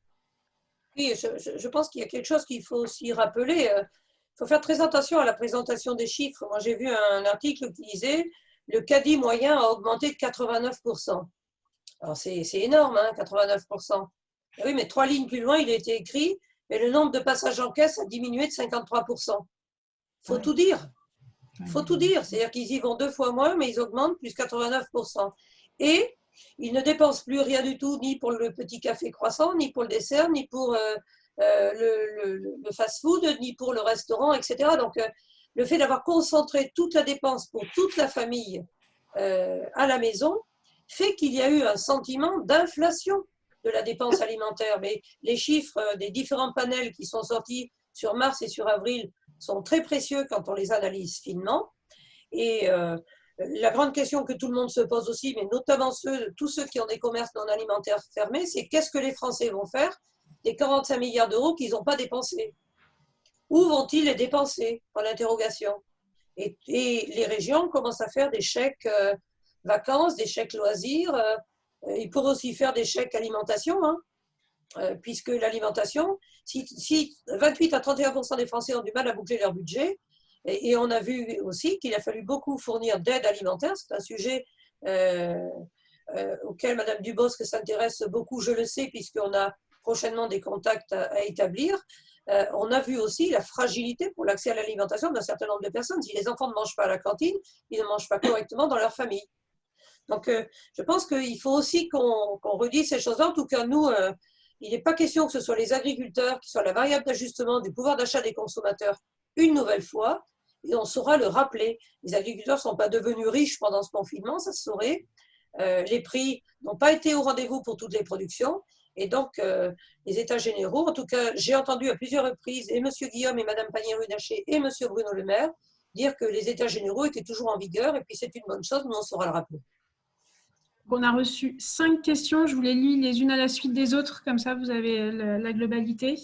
Oui, je pense qu'il y a quelque chose qu'il faut aussi rappeler. Il faut faire très attention à la présentation des chiffres. Moi, j'ai vu un article qui disait le caddie moyen a augmenté de 89%. Alors, c'est énorme, 89%. Et oui, mais 3 lignes plus loin, il a été écrit et le nombre de passages en caisse a diminué de 53%. Il faut tout dire. Il faut tout dire. C'est-à-dire qu'ils y vont 2 fois moins, mais ils augmentent plus 89%. Et ils ne dépensent plus rien du tout, ni pour le petit café croissant, ni pour le dessert, ni pour le fast-food, ni pour le restaurant, etc. Donc, le fait d'avoir concentré toute la dépense pour toute la famille à la maison fait qu'il y a eu un sentiment d'inflation de la dépense alimentaire. Mais les chiffres des différents panels qui sont sortis sur mars et sur avril sont très précieux quand on les analyse finement. Et la grande question que tout le monde se pose aussi, mais notamment tous ceux qui ont des commerces non alimentaires fermés, c'est qu'est-ce que les Français vont faire des 45 milliards d'euros qu'ils n'ont pas dépensés? Où vont-ils les dépenser? Pour l'interrogation. Et les régions commencent à faire des chèques vacances, des chèques loisirs. Ils pourraient aussi faire des chèques alimentation, hein, puisque l'alimentation, si 28 à 31% des Français ont du mal à boucler leur budget, et on a vu aussi qu'il a fallu beaucoup fournir d'aide alimentaire, c'est un sujet auquel Mme Dubosc s'intéresse beaucoup, je le sais, puisqu'on a prochainement des contacts à établir. On a vu aussi la fragilité pour l'accès à l'alimentation d'un certain nombre de personnes. Si les enfants ne mangent pas à la cantine, ils ne mangent pas correctement dans leur famille. Donc, je pense qu'il faut aussi qu'on redise ces choses-là. En tout cas, nous, il n'est pas question que ce soit les agriculteurs qui soient la variable d'ajustement du pouvoir d'achat des consommateurs une nouvelle fois. Et on saura le rappeler. Les agriculteurs ne sont pas devenus riches pendant ce confinement, ça se saurait. Les prix n'ont pas été au rendez-vous pour toutes les productions. Et donc, les États généraux, en tout cas, j'ai entendu à plusieurs reprises et M. Guillaume et Mme Pannier-Runacher et M. Bruno Le Maire dire que les États généraux étaient toujours en vigueur. Et puis, c'est une bonne chose, nous, on saura le rappeler. On a reçu 5 questions. Je vous les lis les unes à la suite des autres. Comme ça, vous avez la globalité.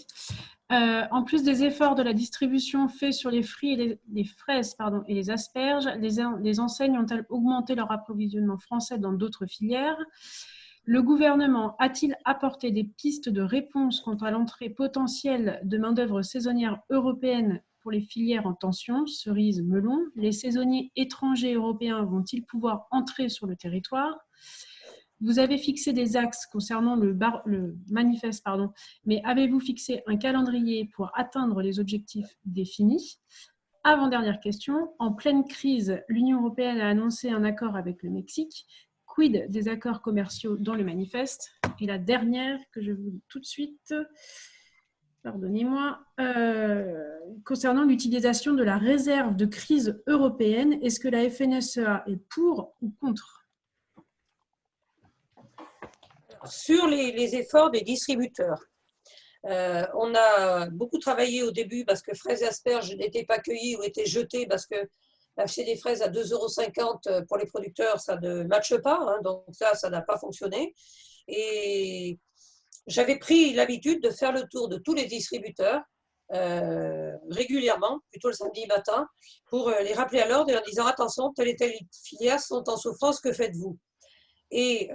En plus des efforts de la distribution faits sur les fruits et les fraises et les asperges, les enseignes ont-elles augmenté leur approvisionnement français dans d'autres filières? Le gouvernement a-t-il apporté des pistes de réponse quant à l'entrée potentielle de main-d'œuvre saisonnière européenne pour les filières en tension, cerises, melons? Les saisonniers étrangers européens vont-ils pouvoir entrer sur le territoire? Vous avez fixé des axes concernant le manifeste, mais avez-vous fixé un calendrier pour atteindre les objectifs définis? Avant-dernière question, en pleine crise, l'Union européenne a annoncé un accord avec le Mexique. Quid des accords commerciaux dans le manifeste? Et la dernière que je vous dis tout de suite, pardonnez-moi, concernant l'utilisation de la réserve de crise européenne, est-ce que la FNSEA est pour ou contre? Sur les efforts des distributeurs, on a beaucoup travaillé au début parce que fraises et asperges n'étaient pas cueillies ou étaient jetées parce que acheter des fraises à 2,50 € pour les producteurs, ça ne matche pas, hein, donc ça n'a pas fonctionné. Et j'avais pris l'habitude de faire le tour de tous les distributeurs régulièrement, plutôt le samedi matin, pour les rappeler à l'ordre et leur disant attention, telle et telle filière sont en souffrance, que faites-vous? Et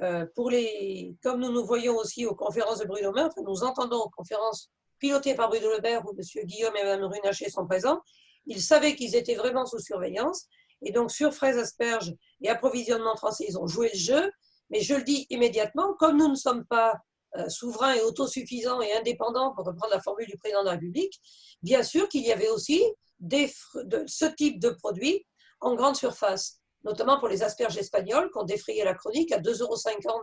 comme nous nous voyons aussi aux conférences de Bruno Le Maire, nous entendons aux conférences pilotées par Bruno Le Maire où M. Guillaume et Mme Runacher sont présents, ils savaient qu'ils étaient vraiment sous surveillance. Et donc, sur fraises, asperges et approvisionnement français, ils ont joué le jeu. Mais je le dis immédiatement, comme nous ne sommes pas souverains et autosuffisants et indépendants, pour reprendre la formule du président de la République, bien sûr qu'il y avait aussi ce type de produits en grande surface, notamment pour les asperges espagnoles qui ont défrayé la chronique à 2,50 €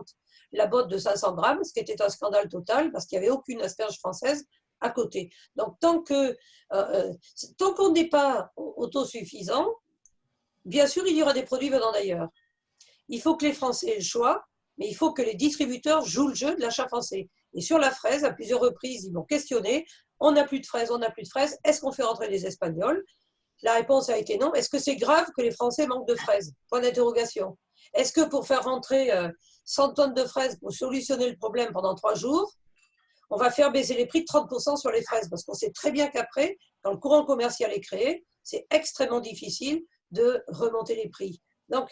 la botte de 500 grammes, ce qui était un scandale total parce qu'il n'y avait aucune asperge française à côté. Donc, tant qu'on n'est pas autosuffisant, bien sûr, il y aura des produits venant d'ailleurs. Il faut que les Français aient le choix, mais il faut que les distributeurs jouent le jeu de l'achat français. Et sur la fraise, à plusieurs reprises, ils m'ont questionné, on n'a plus de fraises, est-ce qu'on fait rentrer les Espagnols? La réponse a été non. Est-ce que c'est grave que les Français manquent de fraises? Point d'interrogation. Est-ce que pour faire rentrer 100 tonnes de fraises pour solutionner le problème pendant 3 jours, on va faire baisser les prix de 30% sur les fraises? Parce qu'on sait très bien qu'après, quand le courant commercial est créé, c'est extrêmement difficile de remonter les prix. Donc,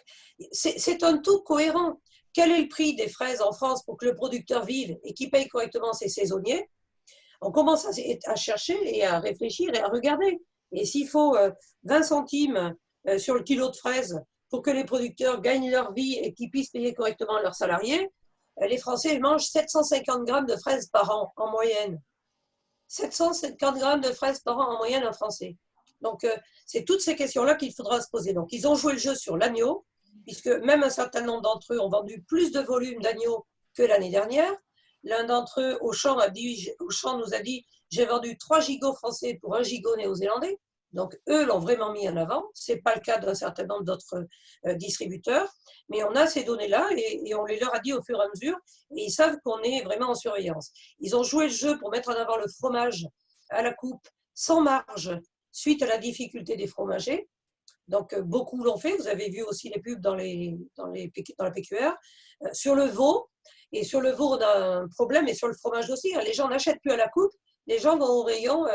c'est un tout cohérent. Quel est le prix des fraises en France pour que le producteur vive et qu'il paye correctement ses saisonniers? On commence à chercher et à réfléchir et à regarder. Et s'il faut 20 centimes sur le kilo de fraises pour que les producteurs gagnent leur vie et qu'ils puissent payer correctement leurs salariés, les Français mangent 750 grammes de fraises par an en moyenne. 750 grammes de fraises par an en moyenne en Français. Donc, c'est toutes ces questions-là qu'il faudra se poser. Donc, ils ont joué le jeu sur l'agneau. puisque même un certain nombre d'entre eux ont vendu plus de volume d'agneaux que l'année dernière. L'un d'entre eux, Auchan nous a dit « J'ai vendu 3 gigots français pour 1 gigot néo-zélandais ». Donc, eux l'ont vraiment mis en avant. Ce n'est pas le cas d'un certain nombre d'autres distributeurs. Mais on a ces données-là et on les leur a dit au fur et à mesure. Et ils savent qu'on est vraiment en surveillance. Ils ont joué le jeu pour mettre en avant le fromage à la coupe sans marge suite à la difficulté des fromagers. Donc, beaucoup l'ont fait. Vous avez vu aussi les pubs dans la PQR. Sur le veau, et sur le veau, on a un problème, et sur le fromage aussi. Les gens n'achètent plus à la coupe. Les gens vont au rayon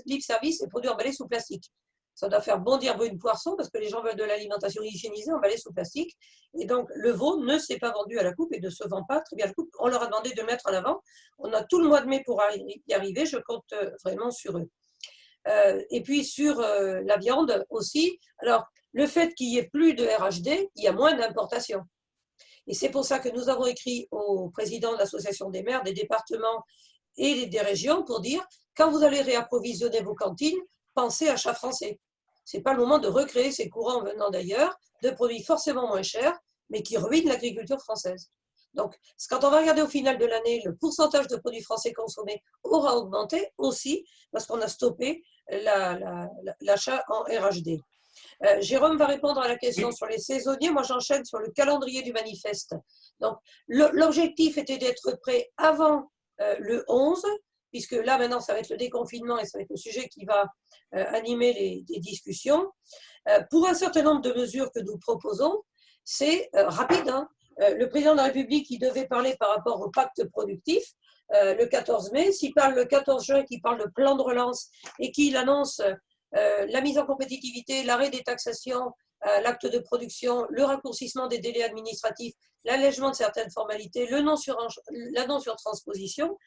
libre service et produits emballés sous plastique. Ça doit faire bondir Brune Poisson parce que les gens veulent de l'alimentation hygiénisée emballée sous plastique. Et donc, le veau ne s'est pas vendu à la coupe et ne se vend pas très bien à la coupe. On leur a demandé de le mettre en avant. On a tout le mois de mai pour y arriver. Je compte vraiment sur eux. Et puis, sur la viande aussi. Alors, le fait qu'il n'y ait plus de RHD, il y a moins d'importations. Et c'est pour ça que nous avons écrit au président de l'Association des maires, des départements et des régions pour dire, quand vous allez réapprovisionner vos cantines, pensez achat français. Ce n'est pas le moment de recréer ces courants venant d'ailleurs, de produits forcément moins chers, mais qui ruinent l'agriculture française. Donc, quand on va regarder au final de l'année, le pourcentage de produits français consommés aura augmenté aussi parce qu'on a stoppé l'achat en RHD. Jérôme va répondre à la question sur les saisonniers. Moi, j'enchaîne sur le calendrier du manifeste. Donc, l'objectif était d'être prêt avant le 11, puisque là, maintenant, ça va être le déconfinement et ça va être le sujet qui va animer les discussions. Pour un certain nombre de mesures que nous proposons, c'est rapide. Hein. Le président de la République, il devait parler par rapport au pacte productif le 14 mai. S'il parle le 14 juin, qu'il parle de plan de relance et qu'il annonce la mise en compétitivité, l'arrêt des taxations, l'acte de production, le raccourcissement des délais administratifs, l'allègement de certaines formalités, la non-surtransposition,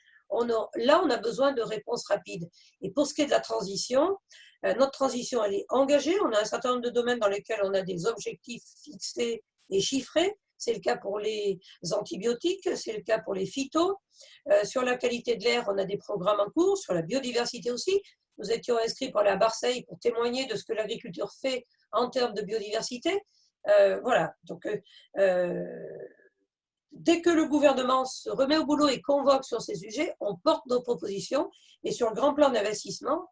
là, on a besoin de réponses rapides. Et pour ce qui est de la transition, notre transition, elle est engagée. On a un certain nombre de domaines dans lesquels on a des objectifs fixés et chiffrés. C'est le cas pour les antibiotiques, c'est le cas pour les phytos. Sur la qualité de l'air, on a des programmes en cours. Sur la biodiversité aussi, nous étions inscrits pour aller à Marseille pour témoigner de ce que l'agriculture fait en termes de biodiversité. Voilà, donc dès que le gouvernement se remet au boulot et convoque sur ces sujets, on porte nos propositions. Et sur le grand plan d'investissement,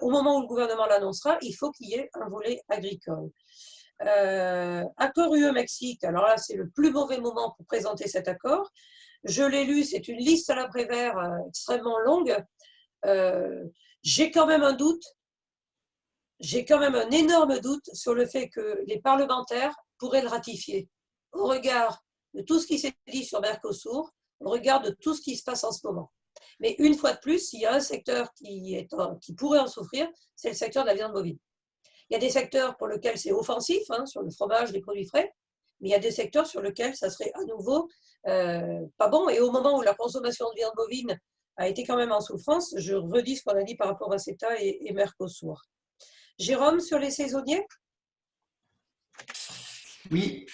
au moment où le gouvernement l'annoncera, il faut qu'il y ait un volet agricole. Accord UE-Mexique, alors là, c'est le plus mauvais moment pour présenter cet accord. Je l'ai lu, c'est une liste à l'après-vert extrêmement longue. J'ai quand même un doute, j'ai quand même un énorme doute sur le fait que les parlementaires pourraient le ratifier au regard de tout ce qui s'est dit sur Mercosur, au regard de tout ce qui se passe en ce moment. Mais une fois de plus, s'il y a un secteur qui pourrait en souffrir, c'est le secteur de la viande bovine. Il y a des secteurs pour lesquels c'est offensif, hein, sur le fromage, les produits frais, mais il y a des secteurs sur lesquels ça serait à nouveau pas bon. Et au moment où la consommation de viande bovine a été quand même en souffrance, je redis ce qu'on a dit par rapport à CETA et Mercosur. Jérôme, sur les saisonniers? Oui,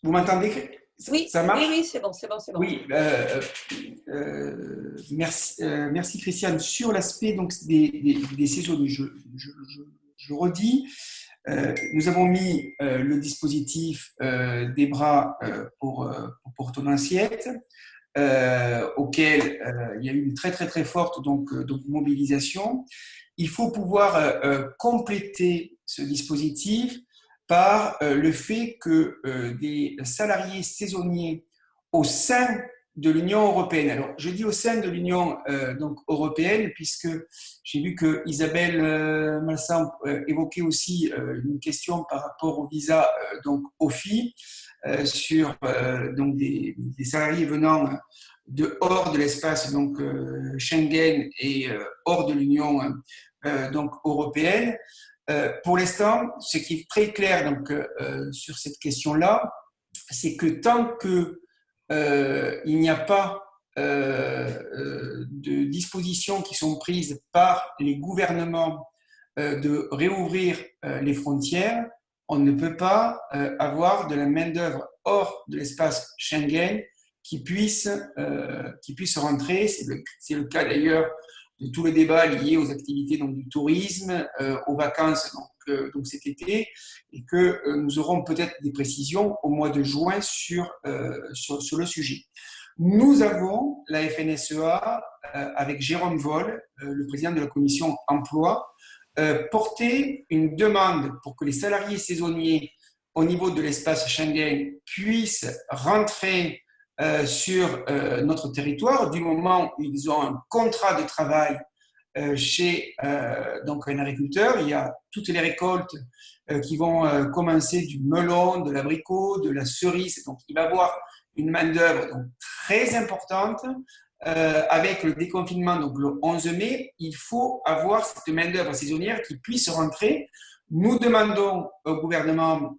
vous m'entendez? Oui, ça marche? Oui, c'est bon. Oui, merci Christiane. Sur l'aspect des saisonniers, je redis, nous avons mis le dispositif des bras pour ton assiette, auquel il y a eu une très forte donc mobilisation. Il faut pouvoir compléter ce dispositif par le fait que des salariés saisonniers au sein de l'Union européenne. Alors, je dis au sein de l'Union européenne puisque j'ai vu que Isabelle Malsan évoquait aussi une question par rapport au visa donc OFI sur donc des salariés venant de hors de l'espace donc Schengen et hors de l'Union donc européenne. Pour l'instant, ce qui est très clair donc sur cette question-là, c'est que tant que il n'y a pas de dispositions qui sont prises par les gouvernements de réouvrir les frontières, on ne peut pas avoir de la main-d'œuvre hors de l'espace Schengen qui puisse rentrer. C'est le cas d'ailleurs de tout le débat lié aux activités donc, du tourisme, aux vacances donc cet été, et que nous aurons peut-être des précisions au mois de juin sur le sujet. Nous avons, la FNSEA, avec Jérôme Voll, le président de la commission emploi, porté une demande pour que les salariés saisonniers au niveau de l'espace Schengen puissent rentrer sur notre territoire du moment où ils ont un contrat de travail chez donc un agriculteur. Il y a toutes les récoltes qui vont commencer du melon, de l'abricot, de la cerise. Donc, il va y avoir une main-d'œuvre donc, très importante. Avec le déconfinement, donc le 11 mai, il faut avoir cette main-d'œuvre saisonnière qui puisse rentrer. Nous demandons au gouvernement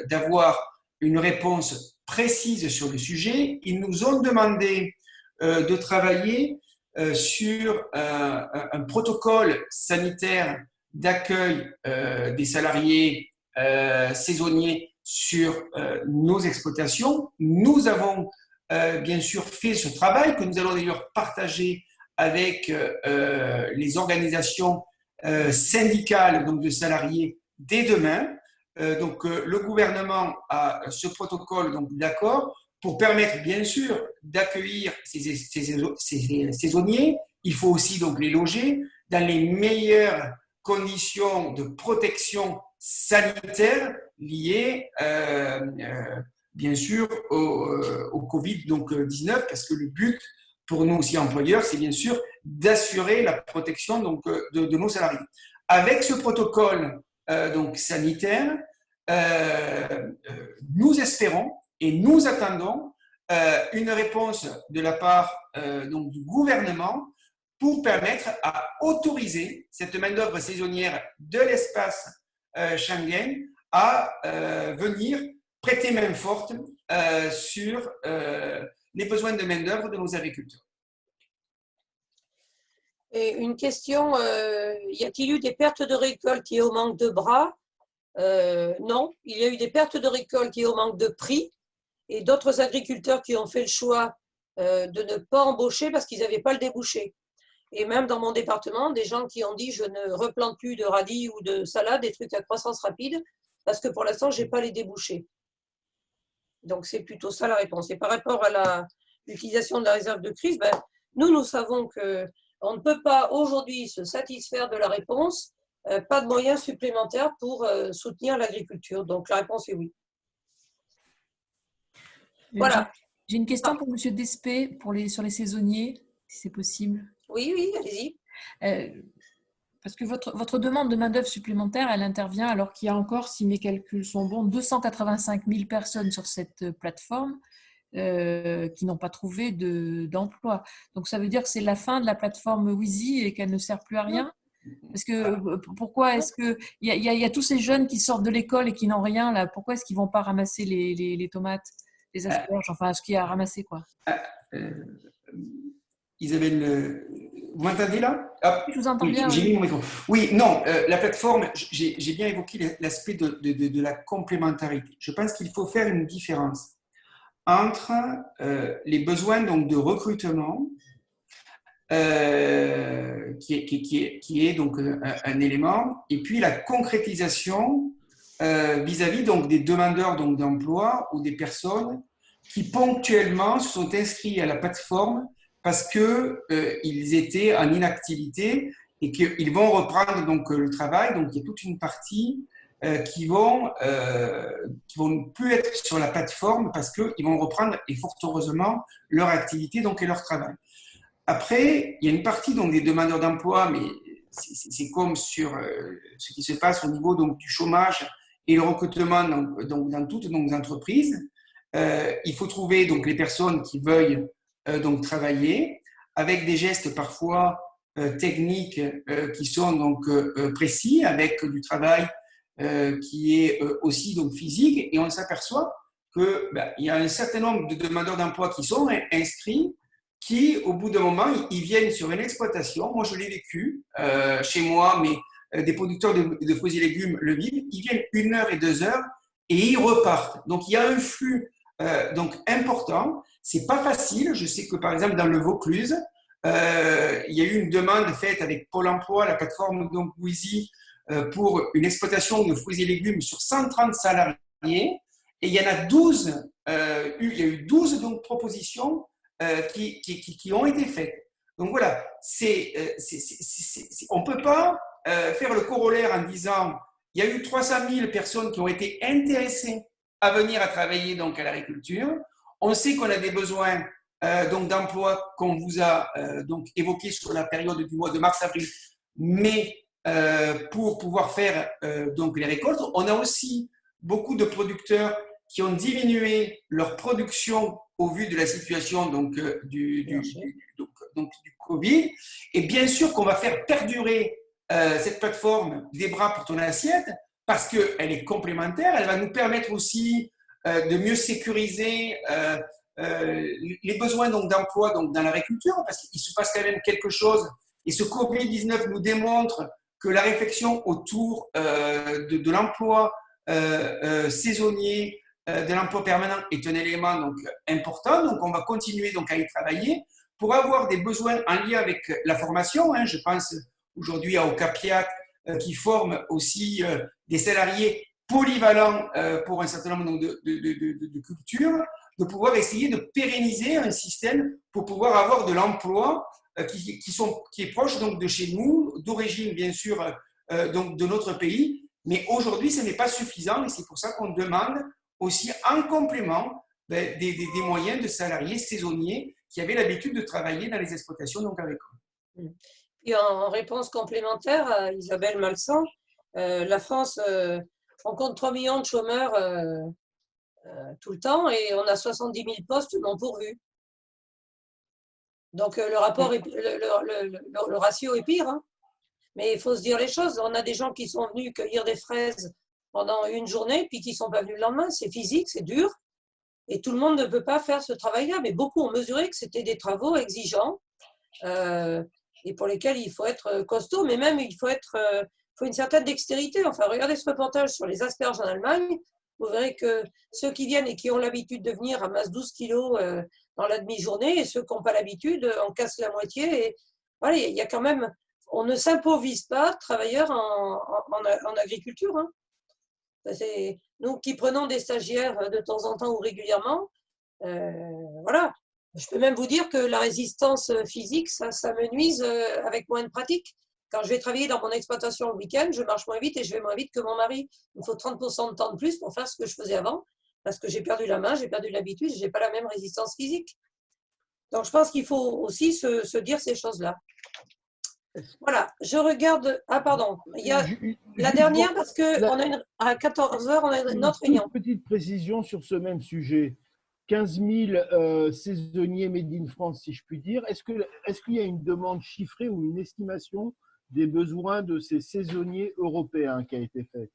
d'avoir une réponse précise sur le sujet. Ils nous ont demandé de travailler sur un protocole sanitaire d'accueil des salariés saisonniers sur nos exploitations. Nous avons bien sûr fait ce travail que nous allons d'ailleurs partager avec les organisations syndicales donc de salariés dès demain. Donc le gouvernement a ce protocole donc d'accord pour permettre bien sûr d'accueillir ces saisonniers. Il faut aussi donc les loger dans les meilleures conditions de protection sanitaire liées bien sûr au Covid-19, parce que le but pour nous aussi employeurs, c'est bien sûr d'assurer la protection donc, de nos salariés. Avec ce protocole donc, sanitaire, nous espérons et nous attendons une réponse de la part donc, du gouvernement pour permettre à autoriser cette main-d'œuvre saisonnière de l'espace Schengen à venir prêter main forte sur les besoins de main-d'œuvre de nos agriculteurs. Et une question, y a-t-il eu des pertes de récolte liées au manque de bras? Non, il y a eu des pertes de récolte liées au manque de prix et d'autres agriculteurs qui ont fait le choix de ne pas embaucher parce qu'ils n'avaient pas le débouché. Et même dans mon département, des gens qui ont dit je ne replante plus de radis ou de salade, des trucs à croissance rapide, parce que pour l'instant, je n'ai pas les débouchés. Donc, c'est plutôt ça la réponse. Et par rapport à l'utilisation de la réserve de crise, ben, nous savons qu'on ne peut pas aujourd'hui se satisfaire de la réponse, pas de moyens supplémentaires pour soutenir l'agriculture. Donc, la réponse est oui. Voilà. J'ai une question pour M. Despé sur les saisonniers, si c'est possible. Oui, allez-y. Parce que votre demande de main-d'œuvre supplémentaire, elle intervient alors qu'il y a encore, si mes calculs sont bons, 285 000 personnes sur cette plateforme qui n'ont pas trouvé d'emploi. Donc, ça veut dire que c'est la fin de la plateforme Wizy et qu'elle ne sert plus à rien? Parce que pourquoi est-ce qu'il y a tous ces jeunes qui sortent de l'école et qui n'ont rien là? Pourquoi est-ce qu'ils ne vont pas ramasser les tomates, les asperges, enfin ce qu'il y a à ramasser quoi? Isabelle, vous m'entendez là? Je vous entends bien. J'ai mis mon micro. Oui, non, la plateforme, j'ai bien évoqué l'aspect de la complémentarité. Je pense qu'il faut faire une différence entre les besoins donc, de recrutement, qui est donc un élément, et puis la concrétisation vis-à-vis donc, des demandeurs donc, d'emploi ou des personnes qui ponctuellement se sont inscrits à la plateforme parce qu'ils étaient en inactivité et qu'ils vont reprendre donc, le travail. Donc, il y a toute une partie qui vont plus être sur la plateforme parce qu'ils vont reprendre, et fort heureusement, leur activité donc, et leur travail. Après, il y a une partie donc, des demandeurs d'emploi, mais c'est comme sur ce qui se passe au niveau donc, du chômage et le recrutement donc, dans toutes nos entreprises. Il faut trouver donc, les personnes qui veuillent donc travailler avec des gestes parfois techniques qui sont donc précis, avec du travail qui est aussi donc physique, et on s'aperçoit que il y a un certain nombre de demandeurs d'emploi qui sont inscrits, qui au bout d'un moment ils viennent sur une exploitation. Moi je l'ai vécu chez moi, mais des producteurs de fruits et légumes le vivent. Ils viennent 1 heure et 2 heures et ils repartent. Donc il y a un flux donc important. C'est pas facile. Je sais que par exemple dans le Vaucluse, il y a eu une demande faite avec Pôle emploi, la plateforme donc Wizy, pour une exploitation de fruits et légumes sur 130 salariés. Et il y en a 12, il y a eu 12 donc, propositions qui ont été faites. Donc voilà, on ne peut pas faire le corollaire en disant il y a eu 300 000 personnes qui ont été intéressées à venir à travailler donc, à l'agriculture. On sait qu'on a des besoins donc, d'emploi qu'on vous a donc, évoqués sur la période du mois de mars-avril, mais pour pouvoir faire donc, les récoltes, on a aussi beaucoup de producteurs qui ont diminué leur production au vu de la situation donc, du Covid. Et bien sûr qu'on va faire perdurer cette plateforme des bras pour ton assiette parce qu'elle est complémentaire. Elle va nous permettre aussi de mieux sécuriser les besoins donc, d'emploi donc, dans l'agriculture parce qu'il se passe quand même quelque chose. Et ce Covid-19 nous démontre que la réflexion autour de l'emploi saisonnier, de l'emploi permanent est un élément donc, important. Donc, on va continuer donc, à y travailler pour avoir des besoins en lien avec la formation. Hein, je pense aujourd'hui à Ocapiat qui forme aussi des salariés polyvalents pour un certain nombre de cultures, de pouvoir essayer de pérenniser un système pour pouvoir avoir de l'emploi qui est proche donc, de chez nous, d'origine bien sûr donc, de notre pays. Mais aujourd'hui, ce n'est pas suffisant et c'est pour ça qu'on demande aussi en complément des moyens de salariés saisonniers qui avaient l'habitude de travailler dans les exploitations donc agricoles. Et en réponse complémentaire à Isabelle Malsan, la France, on compte 3 millions de chômeurs tout le temps et on a 70 000 postes non pourvus. Donc le ratio est pire. Hein. Mais il faut se dire les choses. On a des gens qui sont venus cueillir des fraises pendant une journée, puis qui ne sont pas venus le lendemain. C'est physique, c'est dur. Et tout le monde ne peut pas faire ce travail-là. Mais beaucoup ont mesuré que c'était des travaux exigeants et pour lesquels il faut être costaud. Mais même, il faut une certaine dextérité. Enfin, regardez ce reportage sur les asperges en Allemagne. Vous verrez que ceux qui viennent et qui ont l'habitude de venir amassent 12 kilos dans la demi-journée. Et ceux qui n'ont pas l'habitude en cassent la moitié. Et voilà, il y a quand même... On ne s'improvise pas travailleurs en agriculture. Hein. C'est nous qui prenons des stagiaires de temps en temps ou régulièrement. Voilà. Je peux même vous dire que la résistance physique, ça me nuise avec moins de pratique. Quand je vais travailler dans mon exploitation le week-end, je marche moins vite et je vais moins vite que mon mari. Il me faut 30% de temps de plus pour faire ce que je faisais avant parce que j'ai perdu la main, j'ai perdu l'habitude, je n'ai pas la même résistance physique. Donc je pense qu'il faut aussi se dire ces choses-là. Voilà, je regarde. Ah, pardon. Il y a la dernière parce qu'à 14h, on a une autre réunion. Une petite précision sur ce même sujet. 15 000 saisonniers made in France, si je puis dire. Est-ce qu'il y a une demande chiffrée ou une estimation des besoins de ces saisonniers européens qui a été faite?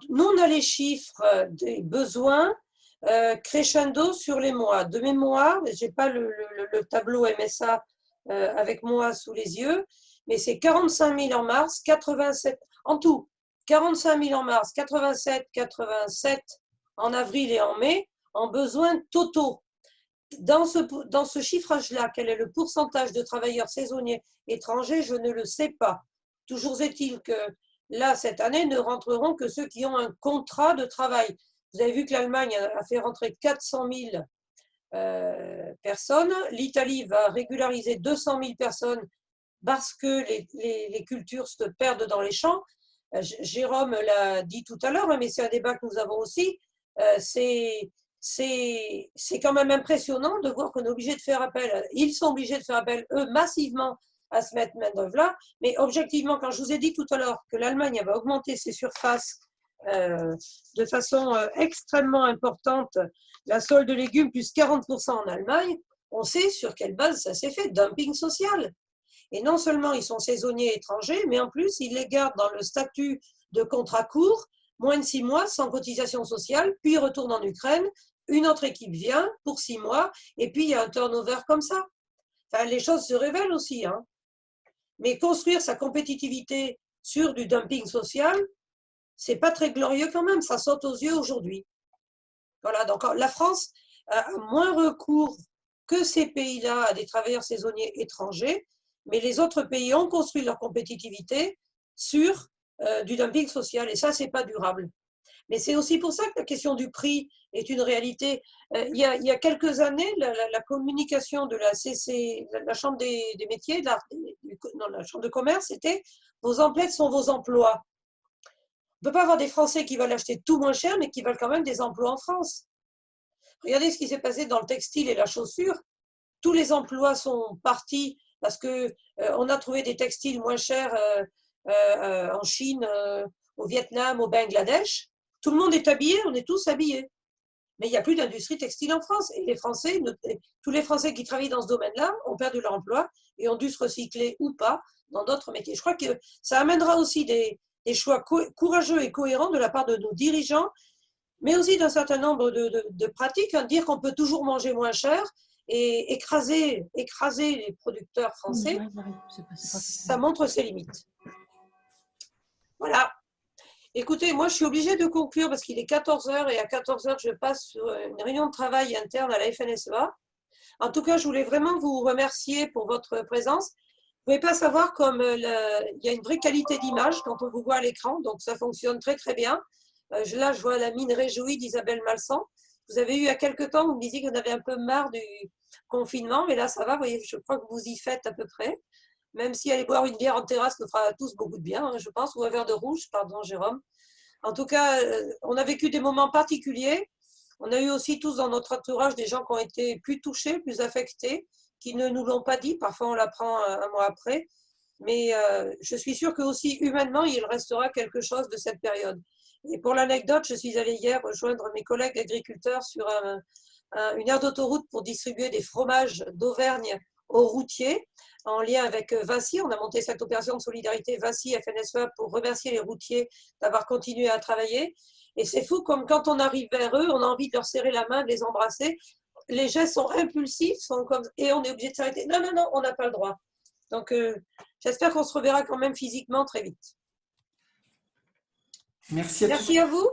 Nous, on a les chiffres des besoins. Crescendo sur les mois. De mémoire, je n'ai pas le tableau MSA avec moi sous les yeux, mais c'est 45 000 en mars, 87 en tout, 45 000 en mars, 87 en avril et en mai, en besoins totaux. Dans ce chiffrage-là, quel est le pourcentage de travailleurs saisonniers étrangers, je ne le sais pas. Toujours est-il que là, cette année, ne rentreront que ceux qui ont un contrat de travail. Vous avez vu que l'Allemagne a fait rentrer 400 000 personnes. L'Italie va régulariser 200 000 personnes parce que les cultures se perdent dans les champs. Jérôme l'a dit tout à l'heure, mais c'est un débat que nous avons aussi. C'est quand même impressionnant de voir qu'on est obligé de faire appel. Ils sont obligés de faire appel, eux, massivement à se mettre main-d'œuvre là. Mais objectivement, quand je vous ai dit tout à l'heure que l'Allemagne va augmenter ses surfaces de façon extrêmement importante, la solde de légumes plus 40% en Allemagne, on sait sur quelle base ça s'est fait, dumping social. Et non seulement ils sont saisonniers étrangers, mais en plus ils les gardent dans le statut de contrat court, moins de 6 mois sans cotisation sociale, puis ils retournent en Ukraine, une autre équipe vient pour 6 mois, et puis il y a un turnover comme ça. Enfin, les choses se révèlent aussi. Hein. Mais construire sa compétitivité sur du dumping social, c'est pas très glorieux quand même, ça saute aux yeux aujourd'hui. Voilà, donc la France, a moins recours que ces pays-là à des travailleurs saisonniers étrangers, mais les autres pays ont construit leur compétitivité sur du dumping social, et ça, c'est pas durable. Mais c'est aussi pour ça que la question du prix est une réalité. Il y a quelques années, la communication de la CC, la Chambre des métiers, non, la Chambre de commerce, c'était vos emplettes sont vos emplois. On ne peut pas avoir des Français qui veulent acheter tout moins cher, mais qui veulent quand même des emplois en France. Regardez ce qui s'est passé dans le textile et la chaussure. Tous les emplois sont partis parce qu'on a trouvé des textiles moins chers en Chine, au Vietnam, au Bangladesh. Tout le monde est habillé, on est tous habillés. Mais il n'y a plus d'industrie textile en France. Et les Français, tous les Français qui travaillent dans ce domaine-là ont perdu leur emploi et ont dû se recycler ou pas dans d'autres métiers. Je crois que ça amènera aussi des choix courageux et cohérents de la part de nos dirigeants, mais aussi d'un certain nombre de pratiques. Dire qu'on peut toujours manger moins cher et écraser les producteurs français, ça montre ses limites. Voilà. Écoutez, moi, je suis obligée de conclure parce qu'il est 14h et à 14h, je passe sur une réunion de travail interne à la FNSEA. En tout cas, je voulais vraiment vous remercier pour votre présence. Vous ne pouvez pas savoir comme il y a une vraie qualité d'image quand on vous voit à l'écran, donc ça fonctionne très, très bien. Là, je vois la mine réjouie d'Isabelle Malsan. Vous avez eu il y a quelques temps, vous me disiez que vous en avez un peu marre du confinement, mais là, ça va, vous voyez, je crois que vous y faites à peu près. Même si aller boire une bière en terrasse nous fera tous beaucoup de bien, je pense, ou un verre de rouge, pardon Jérôme. En tout cas, on a vécu des moments particuliers. On a eu aussi tous dans notre entourage des gens qui ont été plus touchés, plus affectés, qui ne nous l'ont pas dit. Parfois, on l'apprend un mois après. Mais je suis sûre que aussi humainement, il restera quelque chose de cette période. Et pour l'anecdote, je suis allée hier rejoindre mes collègues agriculteurs sur une aire d'autoroute pour distribuer des fromages d'Auvergne aux routiers, en lien avec Vinci. On a monté cette opération de solidarité Vinci FNSEA pour remercier les routiers d'avoir continué à travailler. Et c'est fou, comme quand on arrive vers eux, on a envie de leur serrer la main, de les embrasser. Les gestes sont impulsifs, et on est obligé de s'arrêter. Non, non, non, on n'a pas le droit. Donc, j'espère qu'on se reverra quand même physiquement très vite. Merci à tous. Merci à vous.